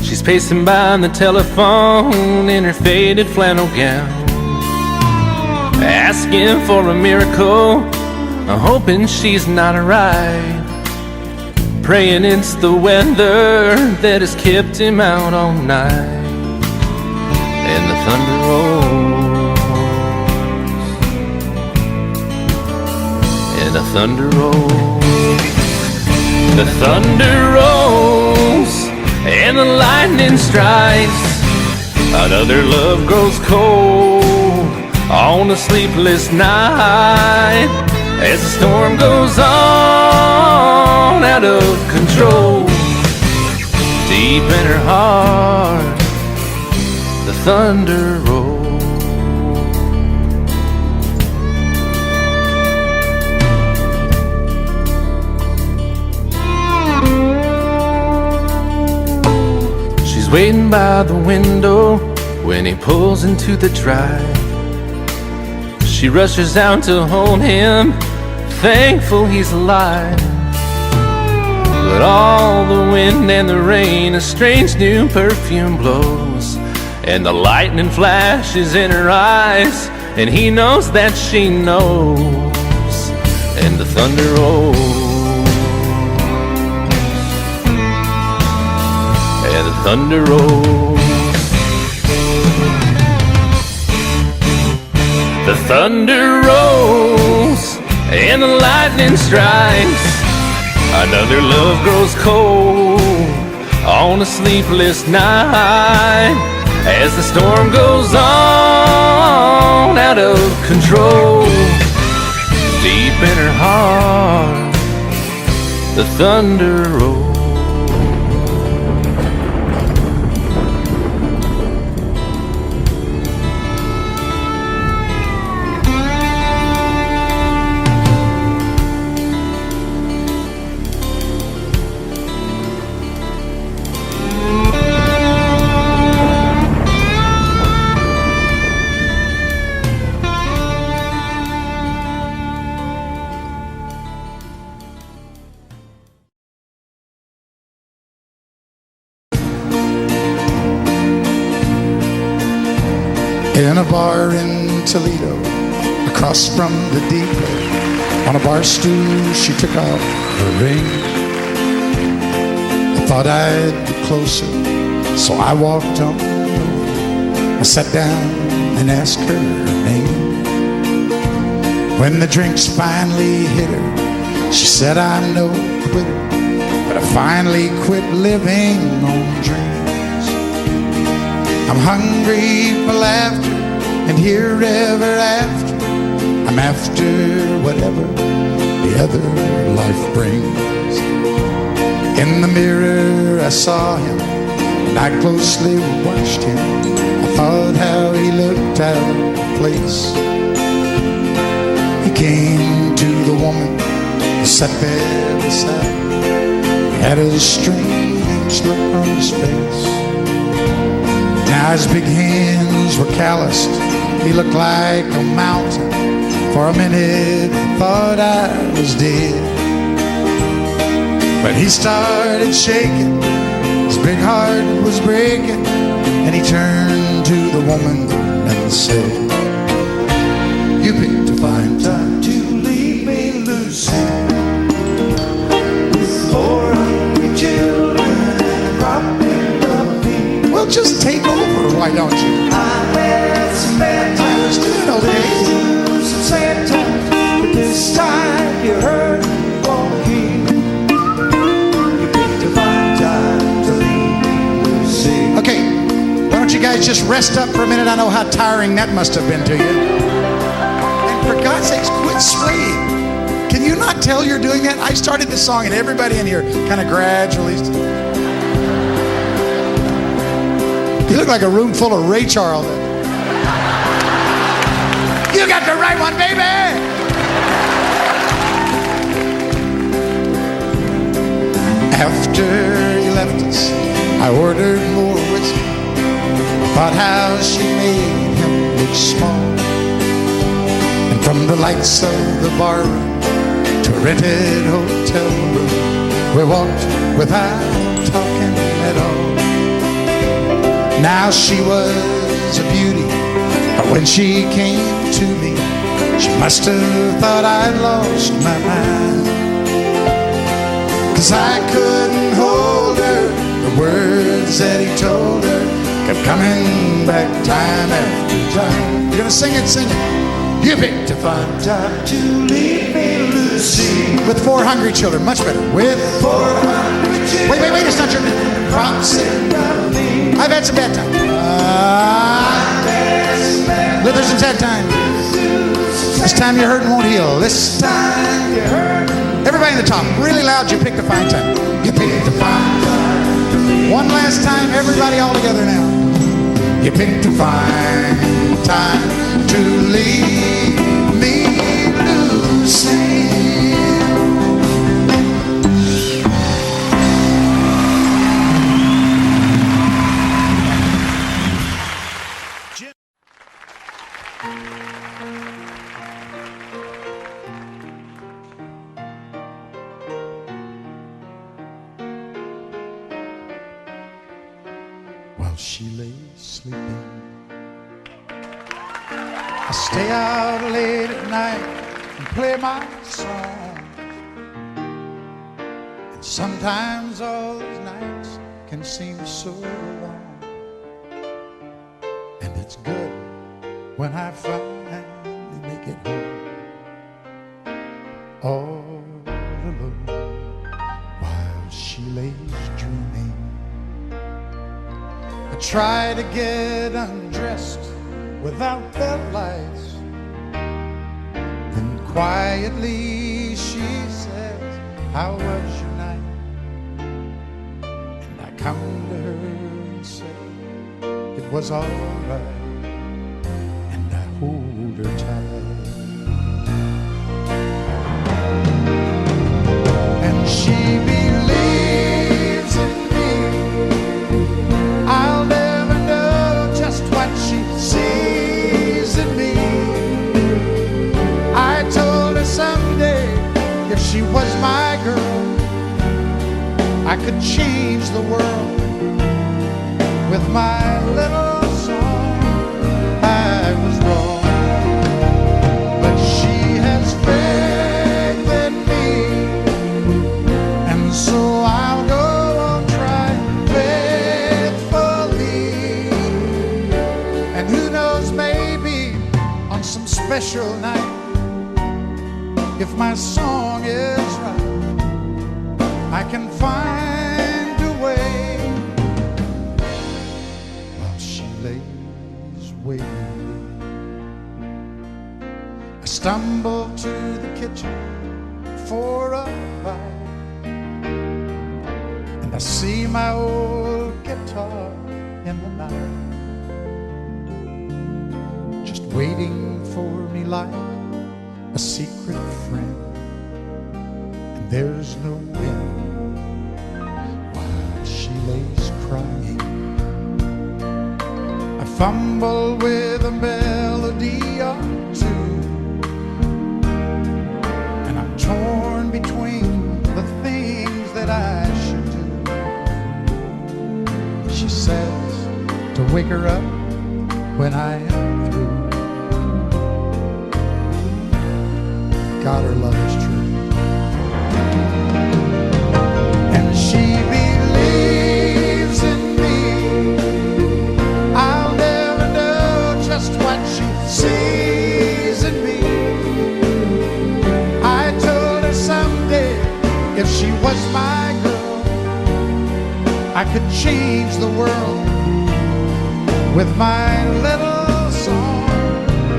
Speaker 10: She's pacing by the telephone in her faded flannel gown, asking for a miracle, hoping she's not right, praying it's the weather that has kept him out all night. And the thunder rolls, and the thunder rolls. The thunder rolls, and the lightning strikes. Another love grows cold on a sleepless night, as the storm goes on out of control. Deep in her heart, the thunder rolls. She's waiting by the window when he pulls into the drive. She rushes out to hold him, thankful he's alive. But all the wind and the rain, a strange new perfume blows, and the lightning flashes in her eyes, and he knows that she knows. And the thunder rolls, and the thunder rolls. The thunder rolls, and the lightning strikes. Another love grows cold on a sleepless night, as the storm goes on out of control. Deep in her heart, the thunder rolls.
Speaker 5: In a bar in Toledo, across from the depot, on a bar stool she took off her ring. I thought I'd get closer, so I walked on over. I sat down and asked her name. When the drinks finally hit her, she said, I'm no quitter, but I finally quit living on dreams. I'm hungry for laughter, and here ever after, I'm after whatever the other life brings. In the mirror I saw him, and I closely watched him. I thought how he looked out of place. He came to the woman who sat there beside him. He had a strange look on his face. Now his big hands were calloused, he looked like a mountain. For a minute I thought I was dead, but he started shaking, his big heart was breaking, and he turned to the woman and said, you picked a fine time to leave me loose, with 4 hungry children and rocking the beat. Well, just take over, why don't you? I had some bad times, good old days, some sad times, but this time you heard walking. You picked a fine time to leave me, Lucy. Okay, why don't you guys just rest up for a minute? I know how tiring that must have been to you. And for God's sakes, quit swaying. Can you not tell you're doing that? I started this song and everybody in here kind of gradually. You look like a room full of Ray Charles. You got the right one, baby! After he left us, I ordered more whiskey. About how she made him look small. And from the lights of the bar room to a rented hotel room, we walked without talking at all. Now she was a beauty, but when she came to me, she must have thought I'd lost my mind. 'Cause I couldn't hold her, the words that he told her kept coming back time after time. You're gonna sing it, sing it. You picked a fun time to leave me, Lucy. With 4 hungry children, much better. With 4 hungry children. Wait, it's not your promising. I've had some bad times. There's some sad times. This time you're hurting won't heal. This time you're hurt. Everybody in the top, really loud, you picked a fine time. You picked a fine time. One last time, everybody all together now. You picked a fine time to leave me, Lucy. While she lay sleeping, I stay out late at night and play my song. And sometimes all those nights can seem so long. And it's good when I finally make it home, all alone, while she lays dreaming. I try to get undressed without the lights. Then quietly she says, how was your night? And I come to her and say, it was all right. And I hold her tight. And she believes in me. I'll never know just what she sees in me. I told her someday if she was my girl, I could change the world with my little song. I was wrong, but she has faith in me, and so I'll go on trying faithfully. And who knows, maybe on some special night, if my song is right, I can find a way while she lays waiting. I stumble to the kitchen for a bite, and I see my old guitar in the night, just waiting for me like a secret friend. And there's no wind while she lays crying. I fumble with a melody or two, and I'm torn between the things that I should do. She says to wake her up when I am through. God, her love is true. And she believes in me. I'll never know just what she sees in me. I told her someday if she was my girl, I could change the world with my little song.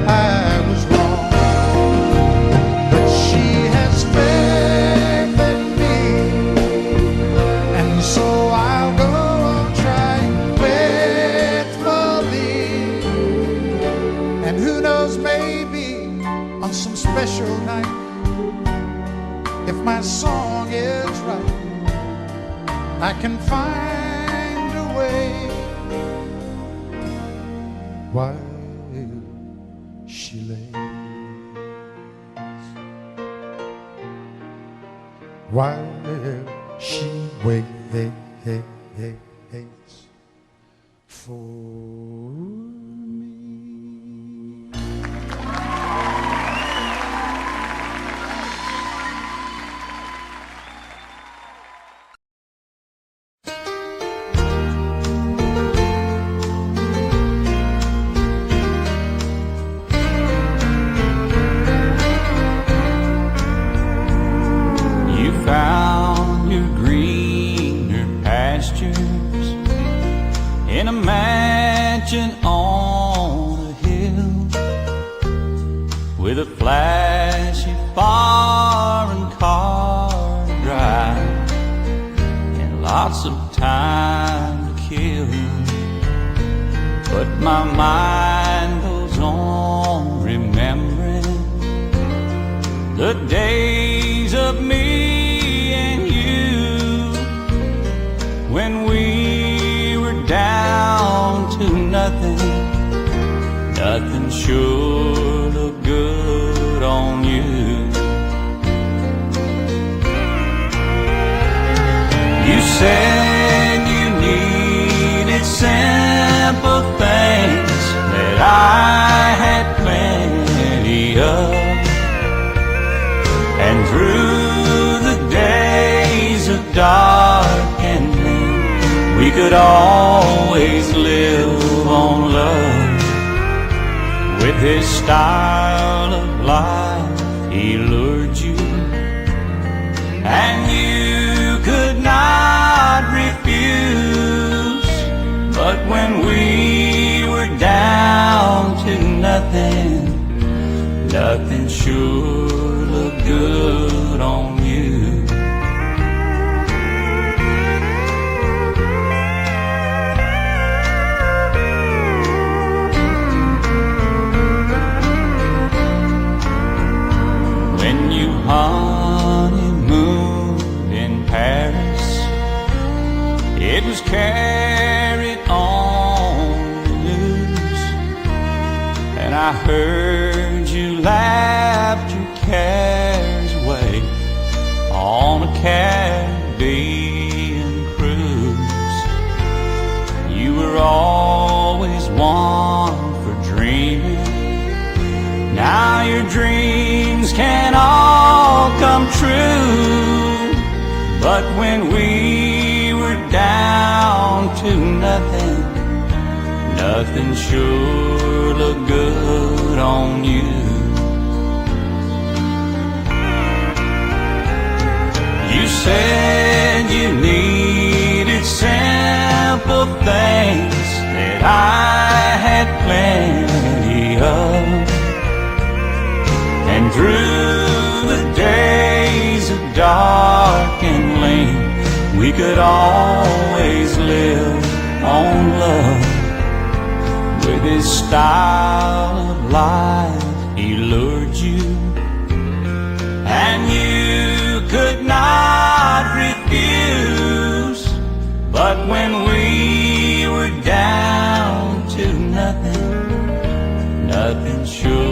Speaker 5: I was wrong, but she has faith in me, and so I'll go on trying faithfully. And who knows, maybe on some special night, if my song is right, I can find a way while she lays, while she waits for me.
Speaker 3: Found your greener pastures in a mansion on a hill with a flashy foreign car to drive and lots of time to kill. But my mind goes on remembering the days of me when we were down to nothing. Nothing sure looked good on you. You said you needed simple things that I had plenty of, and through the days of dark and we could always live on love. With his style of life he lured you, and you could not refuse. But when we were down to nothing, nothing sure looked good on you. Honeymoon in Paris, it was carried on the news, and I heard you laughed your cares away on a Caribbean cruise. You were always one for dreaming. Now your dreams can all come true. But when we were down to nothing, nothing sure looked good on you. You said you needed simple things that I had plenty of, and through the days of dark and lean, we could always live on love. With his style of life he lured you, and you could not refuse. But when we were down to nothing, nothing sure